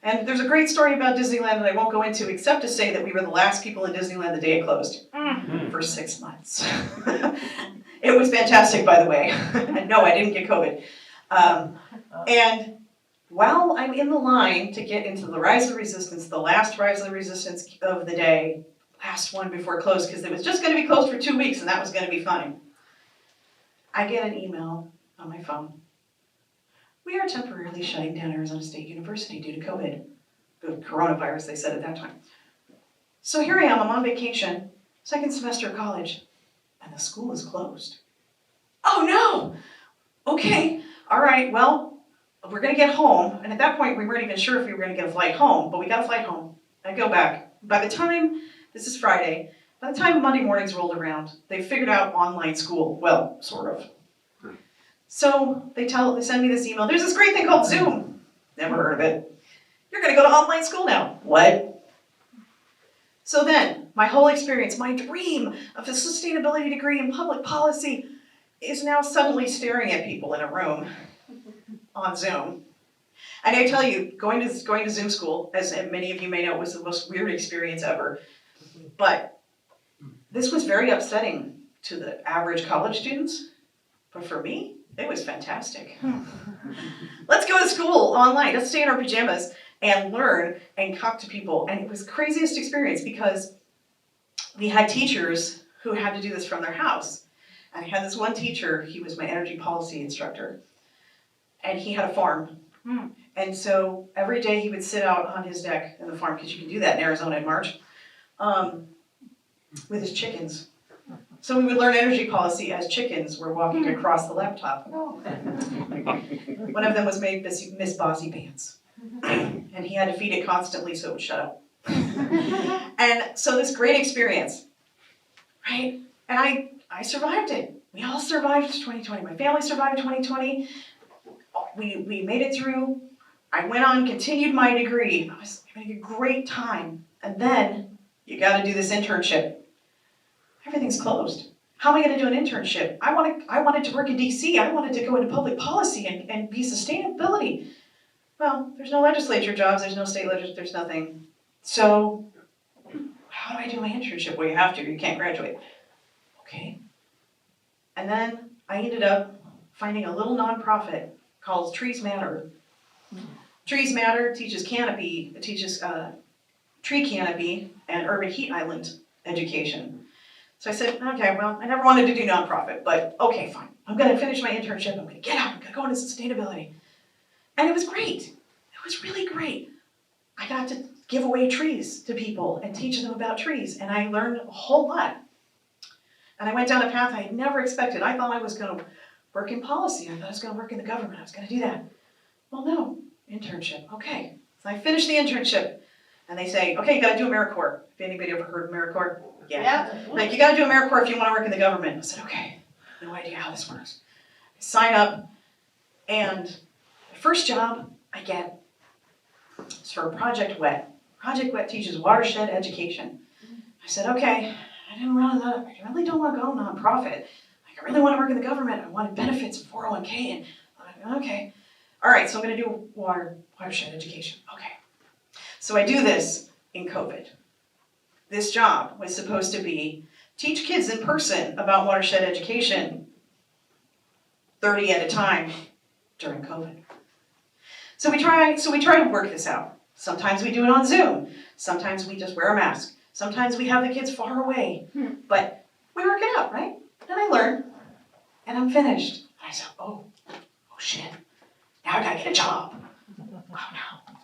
And there's a great story about Disneyland that I won't go into, except to say that we were the last people in Disneyland the day it closed for 6 months. It was fantastic, by the way. And no, I didn't get COVID. And while I'm in the line to get into the Rise of the Resistance, the last Rise of the Resistance of the day, last one before it closed, because it was just going to be closed for 2 weeks, and that was going to be fine. I get an email on my phone. We are temporarily shutting down Arizona State University due to COVID. The coronavirus, they said at that time. So here I am, I'm on vacation, second semester of college, and the school is closed. Oh no! Okay, all right, well, we're gonna get home, and at that point we weren't even sure if we were gonna get a flight home, but we got a flight home. I go back. By the time, this is Friday, by the time Monday mornings rolled around, they figured out online school. Well, sort of. So they send me this email. There's this great thing called Zoom. Never heard of it. You're gonna go to online school now. What? So then, my whole experience, my dream of a sustainability degree in public policy is now suddenly staring at people in a room on Zoom. And I tell you, going to Zoom school, as many of you may know, was the most weird experience ever. But this was very upsetting to the average college students. But for me, it was fantastic. Let's go to school online. Let's stay in our pajamas and learn and talk to people. And it was the craziest experience because we had teachers who had to do this from their house. And I had this one teacher, he was my energy policy instructor, and he had a farm. And so every day he would sit out on his deck in the farm, because you can do that in Arizona in March, with his chickens. So we would learn energy policy as chickens were walking across the laptop. One of them was made Miss Bossy Pants. And he had to feed it constantly so it would shut up. And so this great experience, right? And I survived it. We all survived 2020. My family survived 2020. We made it through. I went on, continued my degree. I was having a great time. And then you gotta do this internship. Everything's closed. How am I gonna do an internship? I wanted to work in DC. I wanted to go into public policy and be sustainability. Well, there's no legislature jobs, there's no state legislature, there's nothing. So, how do I do my internship? Well, you have to, you can't graduate. Okay. And then I ended up finding a little nonprofit called Trees Matter. Trees Matter teaches tree canopy and urban heat island education. So I said, okay, well, I never wanted to do nonprofit, but okay, fine. I'm gonna finish my internship, I'm gonna get out, I'm gonna go into sustainability. And it was great. It was really great. I got to give away trees to people and teach them about trees, and I learned a whole lot. And I went down a path I had never expected. I thought I was gonna work in policy. I thought I was gonna work in the government. I was gonna do that. Well, no, internship, okay. So I finished the internship, and they say, okay, you gotta do AmeriCorps. If anybody ever heard of AmeriCorps? Yeah. Like, you gotta do AmeriCorps if you wanna work in the government. I said, okay, no idea how this works. I sign up, and the first job I get is for Project WET. Project WET teaches watershed education. I said, okay, I really don't wanna go nonprofit. I really wanna work in the government. I wanted benefits and 401k, and okay. All right, so I'm gonna do watershed education, okay. So I do this in COVID. This job was supposed to be teach kids in person about watershed education 30 at a time during COVID. So we try to work this out. Sometimes we do it on Zoom. Sometimes we just wear a mask. Sometimes we have the kids far away. But we work it out, right? And I learn. and I'm finished. And I said, oh shit, now I gotta get a job. Oh no.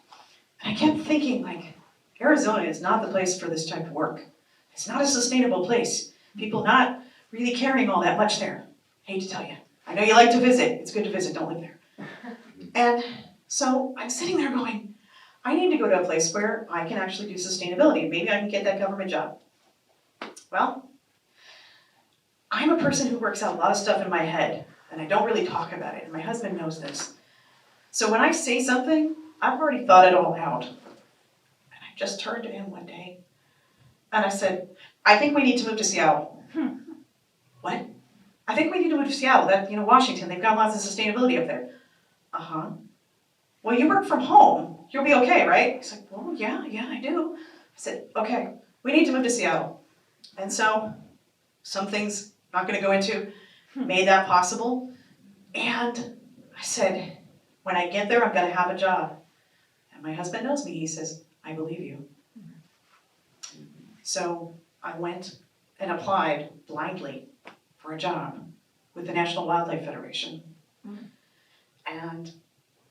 And I kept thinking, like, Arizona is not the place for this type of work. It's not a sustainable place. People not really caring all that much there. Hate to tell you. I know you like to visit. It's good to visit, don't live there. And so I'm sitting there going, I need to go to a place where I can actually do sustainability. Maybe I can get that government job. Well, I'm a person who works out a lot of stuff in my head, and I don't really talk about it, and my husband knows this. So when I say something, I've already thought it all out. And I just turned to him one day, and I said, I think we need to move to Seattle. What? I think we need to move to Seattle, Washington, they've got lots of sustainability up there. Uh-huh. Well, you work from home, you'll be okay, right? He's like, well, yeah, I do. I said, okay, we need to move to Seattle. And so, some things I'm not gonna go into, made that possible. And I said, when I get there, I'm gonna have a job. And my husband knows me, he says, I believe you. So I went and applied blindly for a job with the National Wildlife Federation. And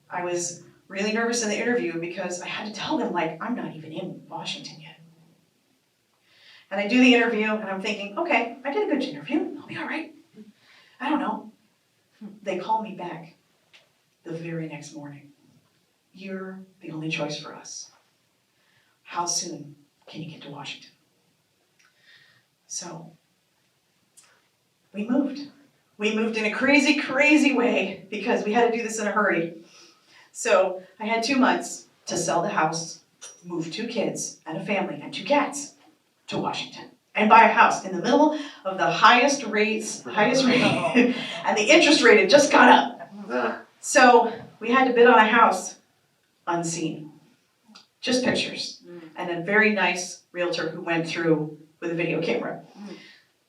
I was really nervous in the interview because I had to tell them, like, I'm not even in Washington yet. And I do the interview and I'm thinking, okay, I did a good interview, I'll be all right. I don't know. They call me back the very next morning. You're the only choice for us. How soon can you get to Washington? So, we moved. We moved in a crazy, crazy way because we had to do this in a hurry. So, I had 2 months to sell the house, move 2 kids and a family and 2 cats to Washington and buy a house in the middle of the highest rate, and the interest rate had just gone up. So, we had to bid on a house unseen. Just pictures. And a very nice realtor who went through with a video camera.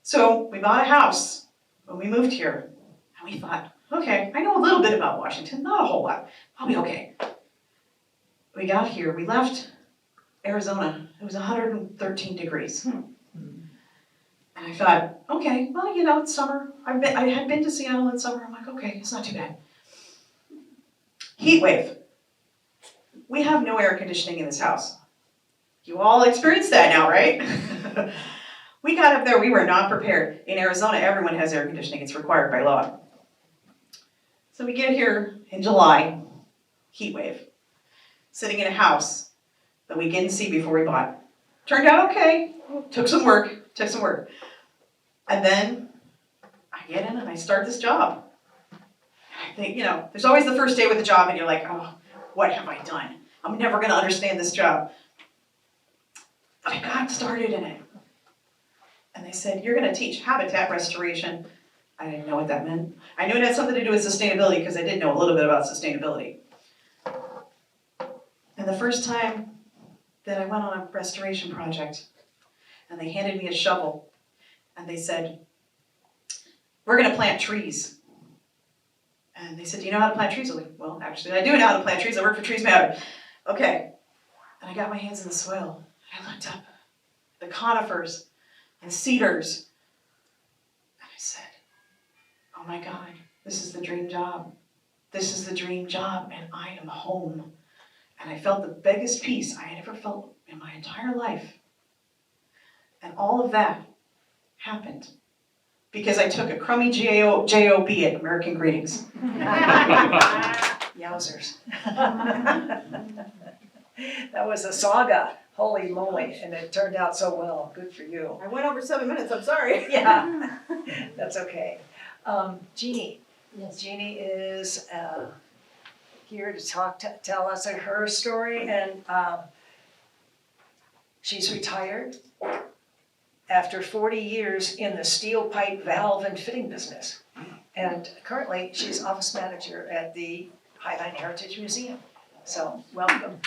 So we bought a house when we moved here, and we thought, okay, I know a little bit about Washington, not a whole lot. I'll be okay. We got here, we left Arizona, it was 113 degrees. And I thought, okay, well, it's summer. I had been to Seattle in summer, I'm like, okay, it's not too bad. Heat wave. We have no air conditioning in this house. You all experienced that now, right? We got up there, we were not prepared. In Arizona, everyone has air conditioning, it's required by law. So we get here in July, heat wave, sitting in a house that we didn't see before we bought. Turned out okay, took some work. And then I get in and I start this job. I think, there's always the first day with the job and you're like, oh, what have I done? I'm never gonna understand this job. But I got started in it. And they said, you're gonna teach habitat restoration. I didn't know what that meant. I knew it had something to do with sustainability because I did know a little bit about sustainability. And the first time that I went on a restoration project and they handed me a shovel and they said, we're gonna plant trees. And they said, do you know how to plant trees? I was like, well, actually, I do know how to plant trees. I work for Trees Matter. Okay. And I got my hands in the soil. I looked up the conifers and cedars. And I said, oh my God, this is the dream job. This is the dream job, and I am home. And I felt the biggest peace I had ever felt in my entire life. And all of that happened because I took a crummy JOB at American Greetings. Yowzers. That was a saga, holy moly, and it turned out so well. Good for you. I went over 7 minutes, I'm sorry. Yeah, that's okay. Jeannie. Yes. Jeannie is here to tell us her story, and she's retired after 40 years in the steel pipe valve and fitting business. And currently, she's office manager at the Highline Heritage Museum. So, welcome.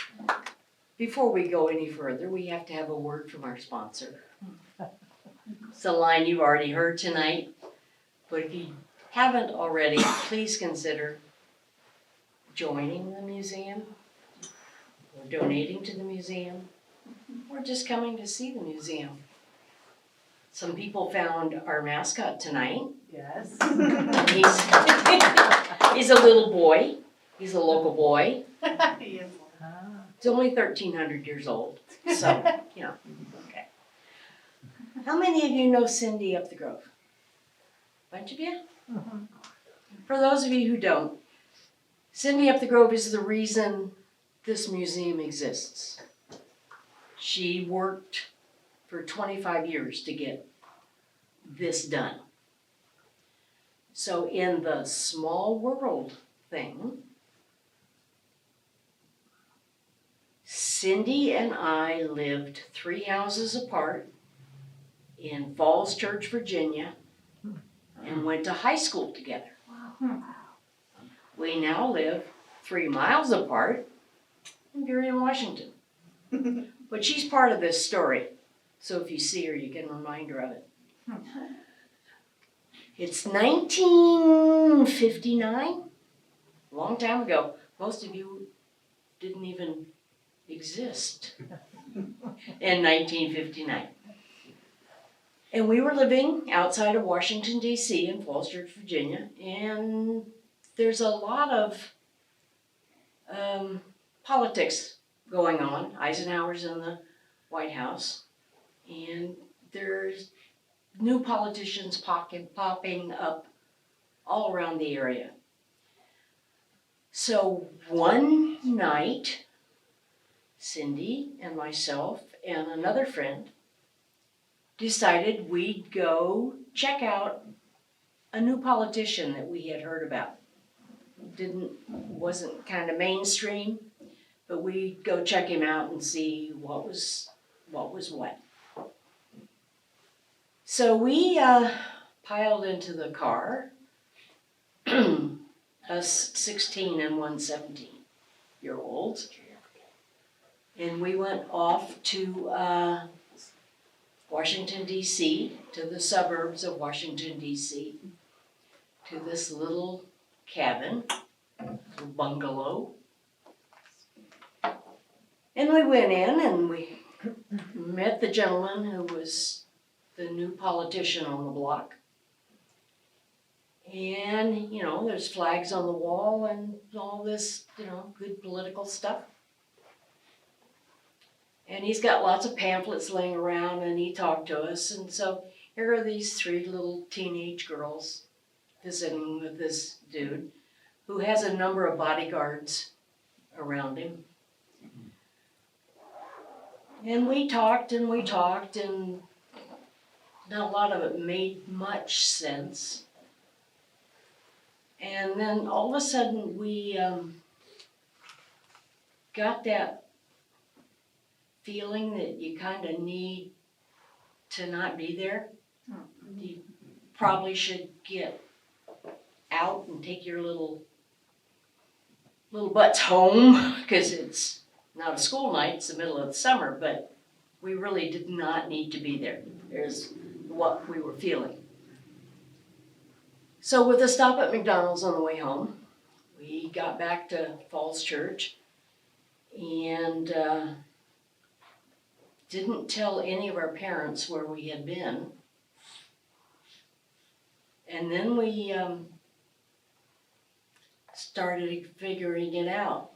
Before we go any further, we have to have a word from our sponsor. It's a line you've already heard tonight, but if you haven't already, please consider joining the museum, or donating to the museum, or just coming to see the museum. Some people found our mascot tonight Yes. He's a little boy. He's a local boy. Yes. He's only 1,300 years old, so, you know, okay. How many of you know Cindy up the Grove? Bunch of you? For those of you who don't, Cindy up the Grove is the reason this museum exists. She worked for 25 years to get this done. So in the small world thing, Cindy and I lived 3 houses apart in Falls Church, Virginia, and went to high school together. We now live 3 miles apart in Burien, Washington. But she's part of this story, so if you see her, you can remind her of it. It's 1959, a long time ago. Most of you didn't even exist in 1959. And we were living outside of Washington, D.C. in Falls Church, Virginia, and there's a lot of politics going on. Eisenhower's in the White House, and there's new politicians popping up all around the area. So one night, Cindy and myself and another friend decided we'd go check out a new politician that we had heard about. Wasn't kind of mainstream, but we'd go check him out and see what was what. So we piled into the car, us 16 and one 17-year-olds, and we went off to Washington, D.C., to the suburbs of Washington, D.C., to this little cabin, little bungalow. And we went in and we met the gentleman who was the new politician on the block. And, you know, there's flags on the wall and all this, you know, good political stuff. And he's got lots of pamphlets laying around, and he talked to us. And so here are these 3 little teenage girls visiting with this dude who has a number of bodyguards around him. And we talked, and not a lot of it made much sense. And then all of a sudden we got that feeling that you kind of need to not be there. You probably should get out and take your little butts home, because it's not a school night, it's the middle of the summer, but we really did not need to be there. There's what we were feeling. So with a stop at McDonald's on the way home, we got back to Falls Church and didn't tell any of our parents where we had been. And then we started figuring it out.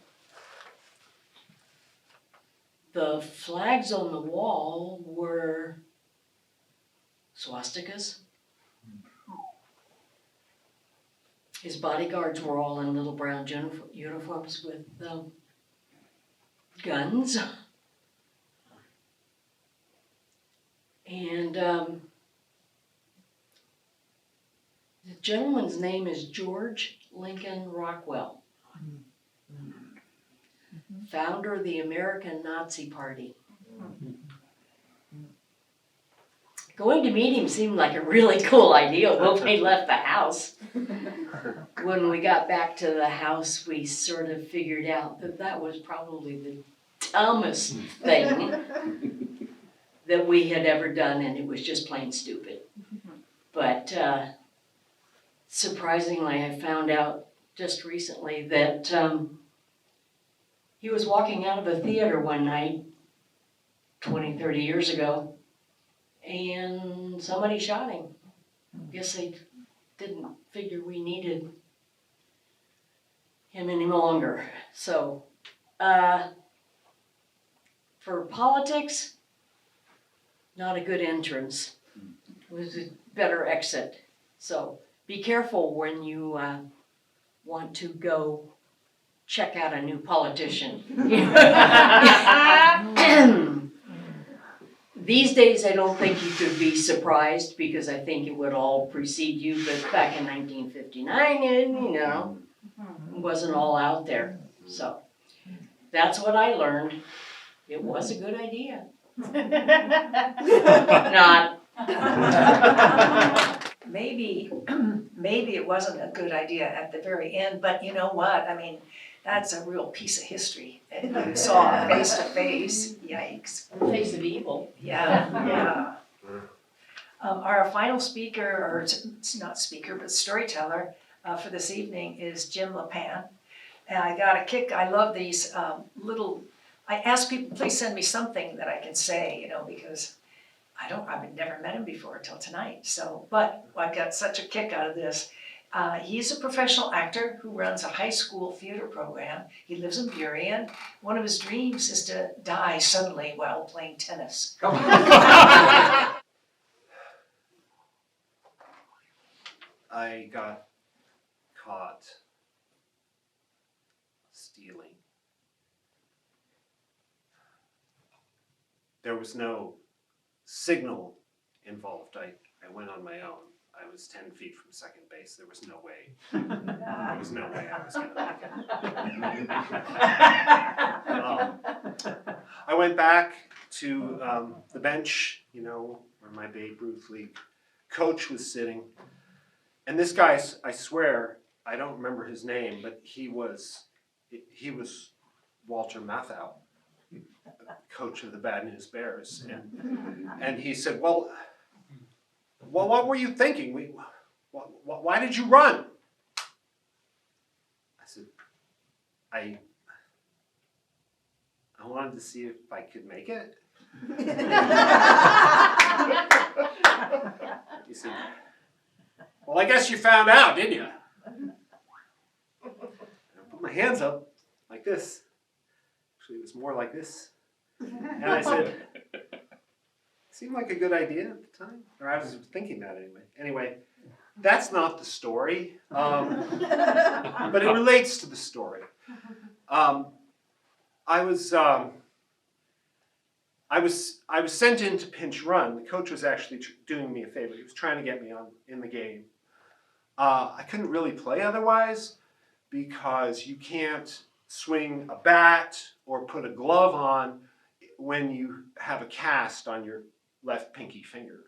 The flags on the wall were swastikas. His bodyguards were all in little brown uniforms with guns. And the gentleman's name is George Lincoln Rockwell, founder of the American Nazi Party. Going to meet him seemed like a really cool idea when we left the house. When we got back to the house, we sort of figured out that that was probably the dumbest thing that we had ever done, and it was just plain stupid. But surprisingly, I found out just recently that he was walking out of a theater one night 20, 30 years ago, and somebody shot him. Guess they didn't figure we needed him any longer. So, for politics, not a good entrance. It was a better exit. So be careful when you want to go check out a new politician. These days, I don't think you could be surprised because I think it would all precede you. But back in 1959, it wasn't all out there. So that's what I learned. It was a good idea. Not. Maybe it wasn't a good idea at the very end, but you know what? I mean, that's a real piece of history. And you saw face to face. Yikes. Face of evil. Yeah. Our final speaker, or it's not speaker, but storyteller for this evening is Jim Lapan. And I got a kick. I love these I ask people, please send me something that I can say, because I've never met him before until tonight. So, but I got such a kick out of this. He's a professional actor who runs a high school theater program. He lives in Burien. One of his dreams is to die suddenly while playing tennis. I got caught stealing. There was no signal involved. I went on my own. I was 10 feet from second base. There was no way. There was no way I was going to make it. I went back to the bench, where my Babe Ruth League coach was sitting. And this guy, I swear, I don't remember his name, but he was Walter Matthau, coach of the Bad News Bears. And he said, well, what were you thinking? Why did you run? I said, I wanted to see if I could make it. He said, well, I guess you found out, didn't you? And I put my hands up like this. Actually, it was more like this. And I said, seemed like a good idea at the time. Or I was thinking that anyway. Anyway, that's not the story. But it relates to the story. I was sent in to pinch run. The coach was actually doing me a favor. He was trying to get me in the game. I couldn't really play otherwise because you can't swing a bat or put a glove on when you have a cast on your left pinky finger.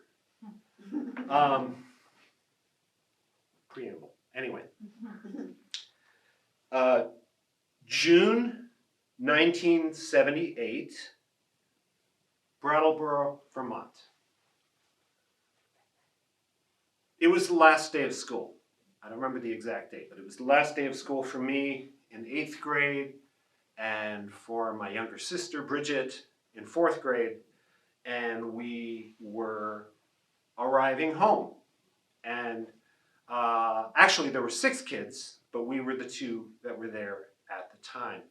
Preamble. Anyway. June 1978, Brattleboro, Vermont. It was the last day of school. I don't remember the exact date, but it was the last day of school for me in 8th grade and for my younger sister, Bridget, in 4th grade. And we were arriving home. And actually there were 6 kids, but we were the 2 that were there at the time.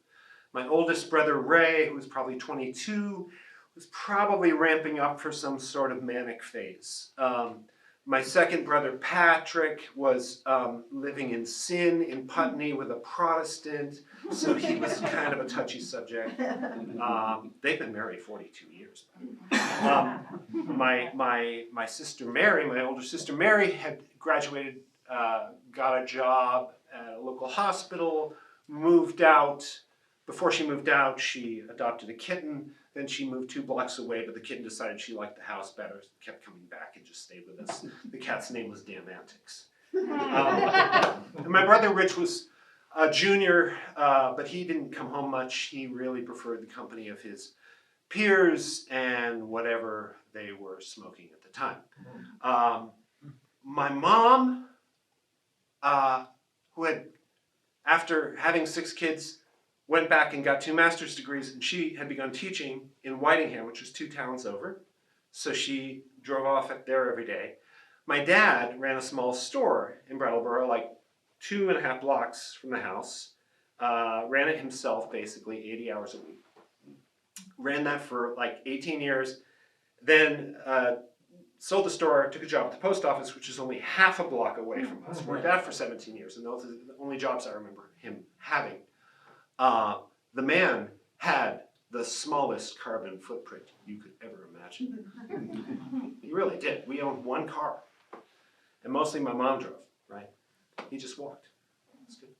My oldest brother, Ray, who was probably 22, was probably ramping up for some sort of manic phase. My second brother, Patrick, was living in Sin in Putney with a Protestant, so he was kind of a touchy subject. They've been married 42 years. My sister Mary, my older sister Mary, had graduated, got a job at a local hospital, moved out. Before she moved out, she adopted a kitten. Then she moved 2 blocks away, but the kitten decided she liked the house better, kept coming back and just stayed with us. The cat's name was Damn Antics. And my brother Rich was a junior, but he didn't come home much. He really preferred the company of his peers and whatever they were smoking at the time. My mom, who had, after having 6 kids, went back and got 2 master's degrees, and she had begun teaching in Whitingham, which was 2 towns over. So she drove off there every day. My dad ran a small store in Brattleboro, like 2.5 blocks from the house. Ran it himself, basically, 80 hours a week. Ran that for like 18 years. Then sold the store, took a job at the post office, which is only half a block away from us. Worked that for 17 years, and those are the only jobs I remember him having. The man had the smallest carbon footprint you could ever imagine. He really did. We owned one car, and mostly my mom drove, right? He just walked. That's good.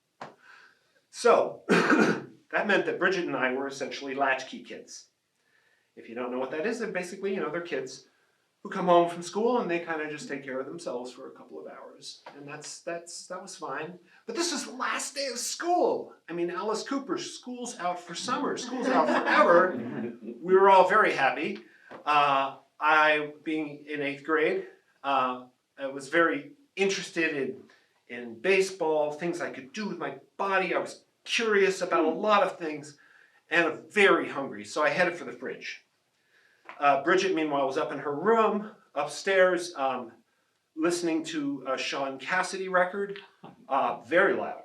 So, that meant that Bridget and I were essentially latchkey kids. If you don't know what that is, they're basically, they're kids who come home from school and they kind of just take care of themselves for a couple of hours. And that was fine. But this was the last day of school. I mean, Alice Cooper, school's out for summer, school's out forever. We were all very happy. I, being in 8th grade, I was very interested in baseball, things I could do with my body. I was curious about a lot of things and very hungry, so I headed for the fridge. Bridget, meanwhile, was up in her room upstairs listening to a Sean Cassidy record, very loud.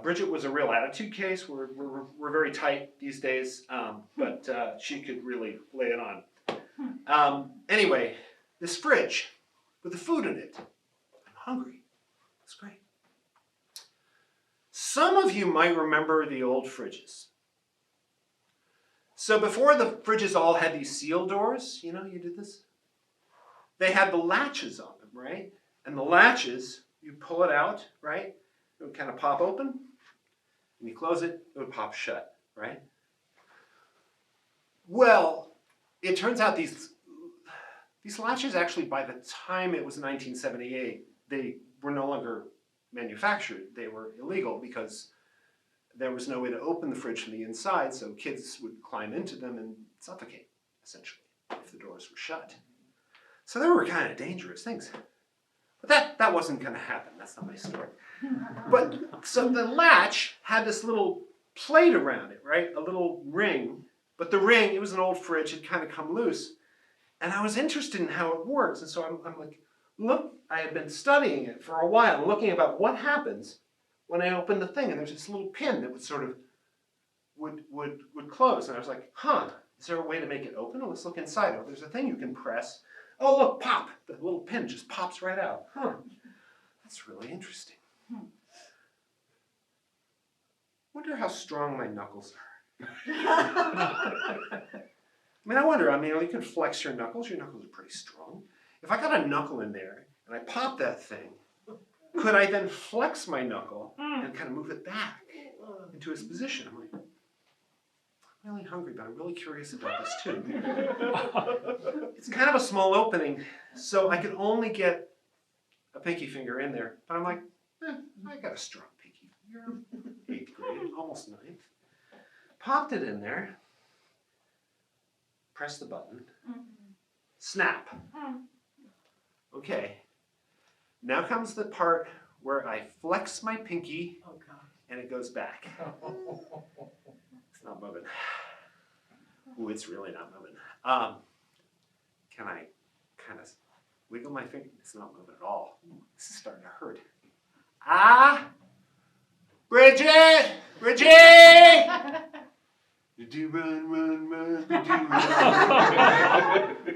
Bridget was a real attitude case. We're very tight these days, but she could really lay it on. Anyway, this fridge with the food in it. I'm hungry. It's great. Some of you might remember the old fridges. So before the fridges all had these seal doors, you did this? They had the latches on them, right? And the latches, you pull it out, right? It would kind of pop open. And you close it, it would pop shut, right? Well, it turns out these latches actually, by the time it was 1978, they were no longer manufactured. They were illegal because there was no way to open the fridge from the inside, so kids would climb into them and suffocate, essentially, if the doors were shut. So they were kind of dangerous things. But that wasn't going to happen. That's not my story. But so the latch had this little plate around it, right? A little ring. But the ring, it was an old fridge, had kind of come loose. And I was interested in how it works. And so I'm like, look, I had been studying it for a while, looking about what happens when I open the thing. And there's this little pin that would sort of, would close. And I was like, is there a way to make it open? Well, let's look inside. Oh, there's a thing you can press. Oh, look, pop. The little pin just pops right out. That's really interesting. Wonder how strong my knuckles are. I wonder, you can flex your knuckles. Your knuckles are pretty strong. If I got a knuckle in there and I pop that thing, could I then flex my knuckle and kind of move it back into its position? I'm like, I'm really hungry, but I'm really curious about this too. It's kind of a small opening, so I could only get a pinky finger in there. But I'm like, I got a strong pinky finger. 8th grade, almost 9th. Popped it in there. Press the button. Snap. Okay. Now comes the part where I flex my pinky and it goes back. It's not moving. Ooh, it's really not moving. Can I kind of wiggle my finger? It's not moving at all. This is starting to hurt. Bridget! Bridget! Do run, run, run, do run.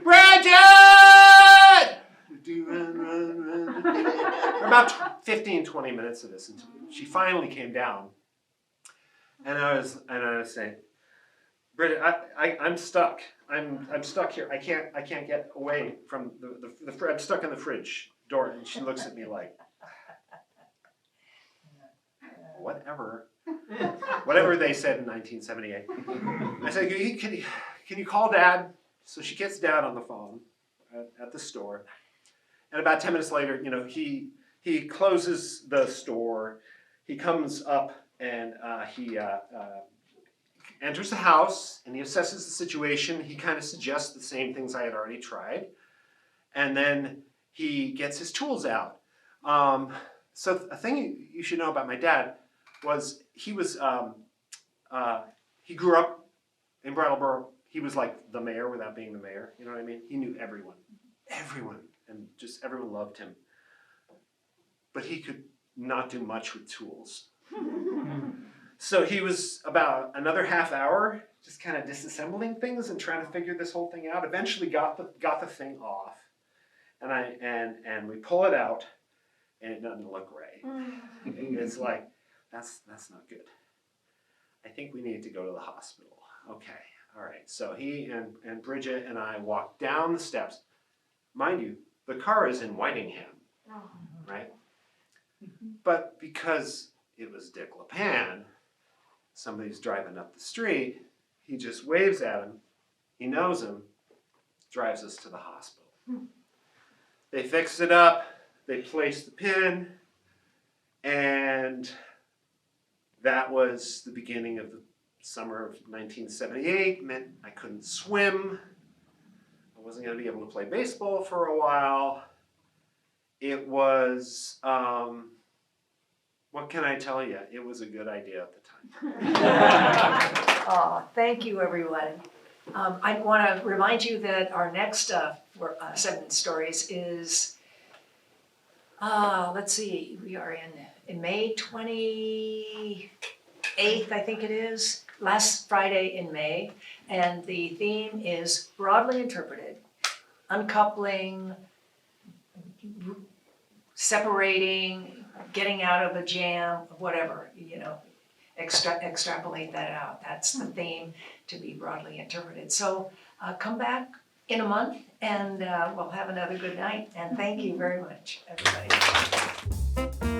Bridget! Do run, run, run. For about 15, 20 minutes of this, until she finally came down. And I was saying, Bridget, I'm stuck. I'm stuck here. I can't get away from the I'm stuck in the fridge door. And she looks at me like, whatever they said in 1978. I said, can you call Dad? So she gets Dad on the phone at the store. And about 10 minutes later, he closes the store. He comes up and he enters the house and he assesses the situation. He kind of suggests the same things I had already tried. And then he gets his tools out. So a thing you should know about my dad was he grew up in Brattleboro. He was like the mayor without being the mayor. You know what I mean? He knew everyone. Everyone. and just everyone loved him. But he could not do much with tools. So he was about another half hour just kind of disassembling things and trying to figure this whole thing out. Eventually got the thing off, and we pull it out, and it doesn't look right. It's like, that's not good. I think we need to go to the hospital. Okay, all right. So he and Bridget and I walked down the steps. Mind you, the car is in Whitingham, right? But because it was Dick Lapan, somebody's driving up the street, he just waves at him, he knows him, drives us to the hospital. They fixed it up, they placed the pin, and that was the beginning of the summer of 1978. Meant I couldn't swim, I wasn't going to be able to play baseball for a while. It was, what can I tell you? It was a good idea at the time. Oh, thank you, everyone. I want to remind you that our next 7 stories is, let's see, we are in May 28th, I think it is, last Friday in May, and the theme is broadly interpreted, uncoupling, separating, getting out of a jam, whatever, extrapolate that out. That's the theme to be broadly interpreted. So come back in a month and we'll have another good night. And thank you very much, everybody.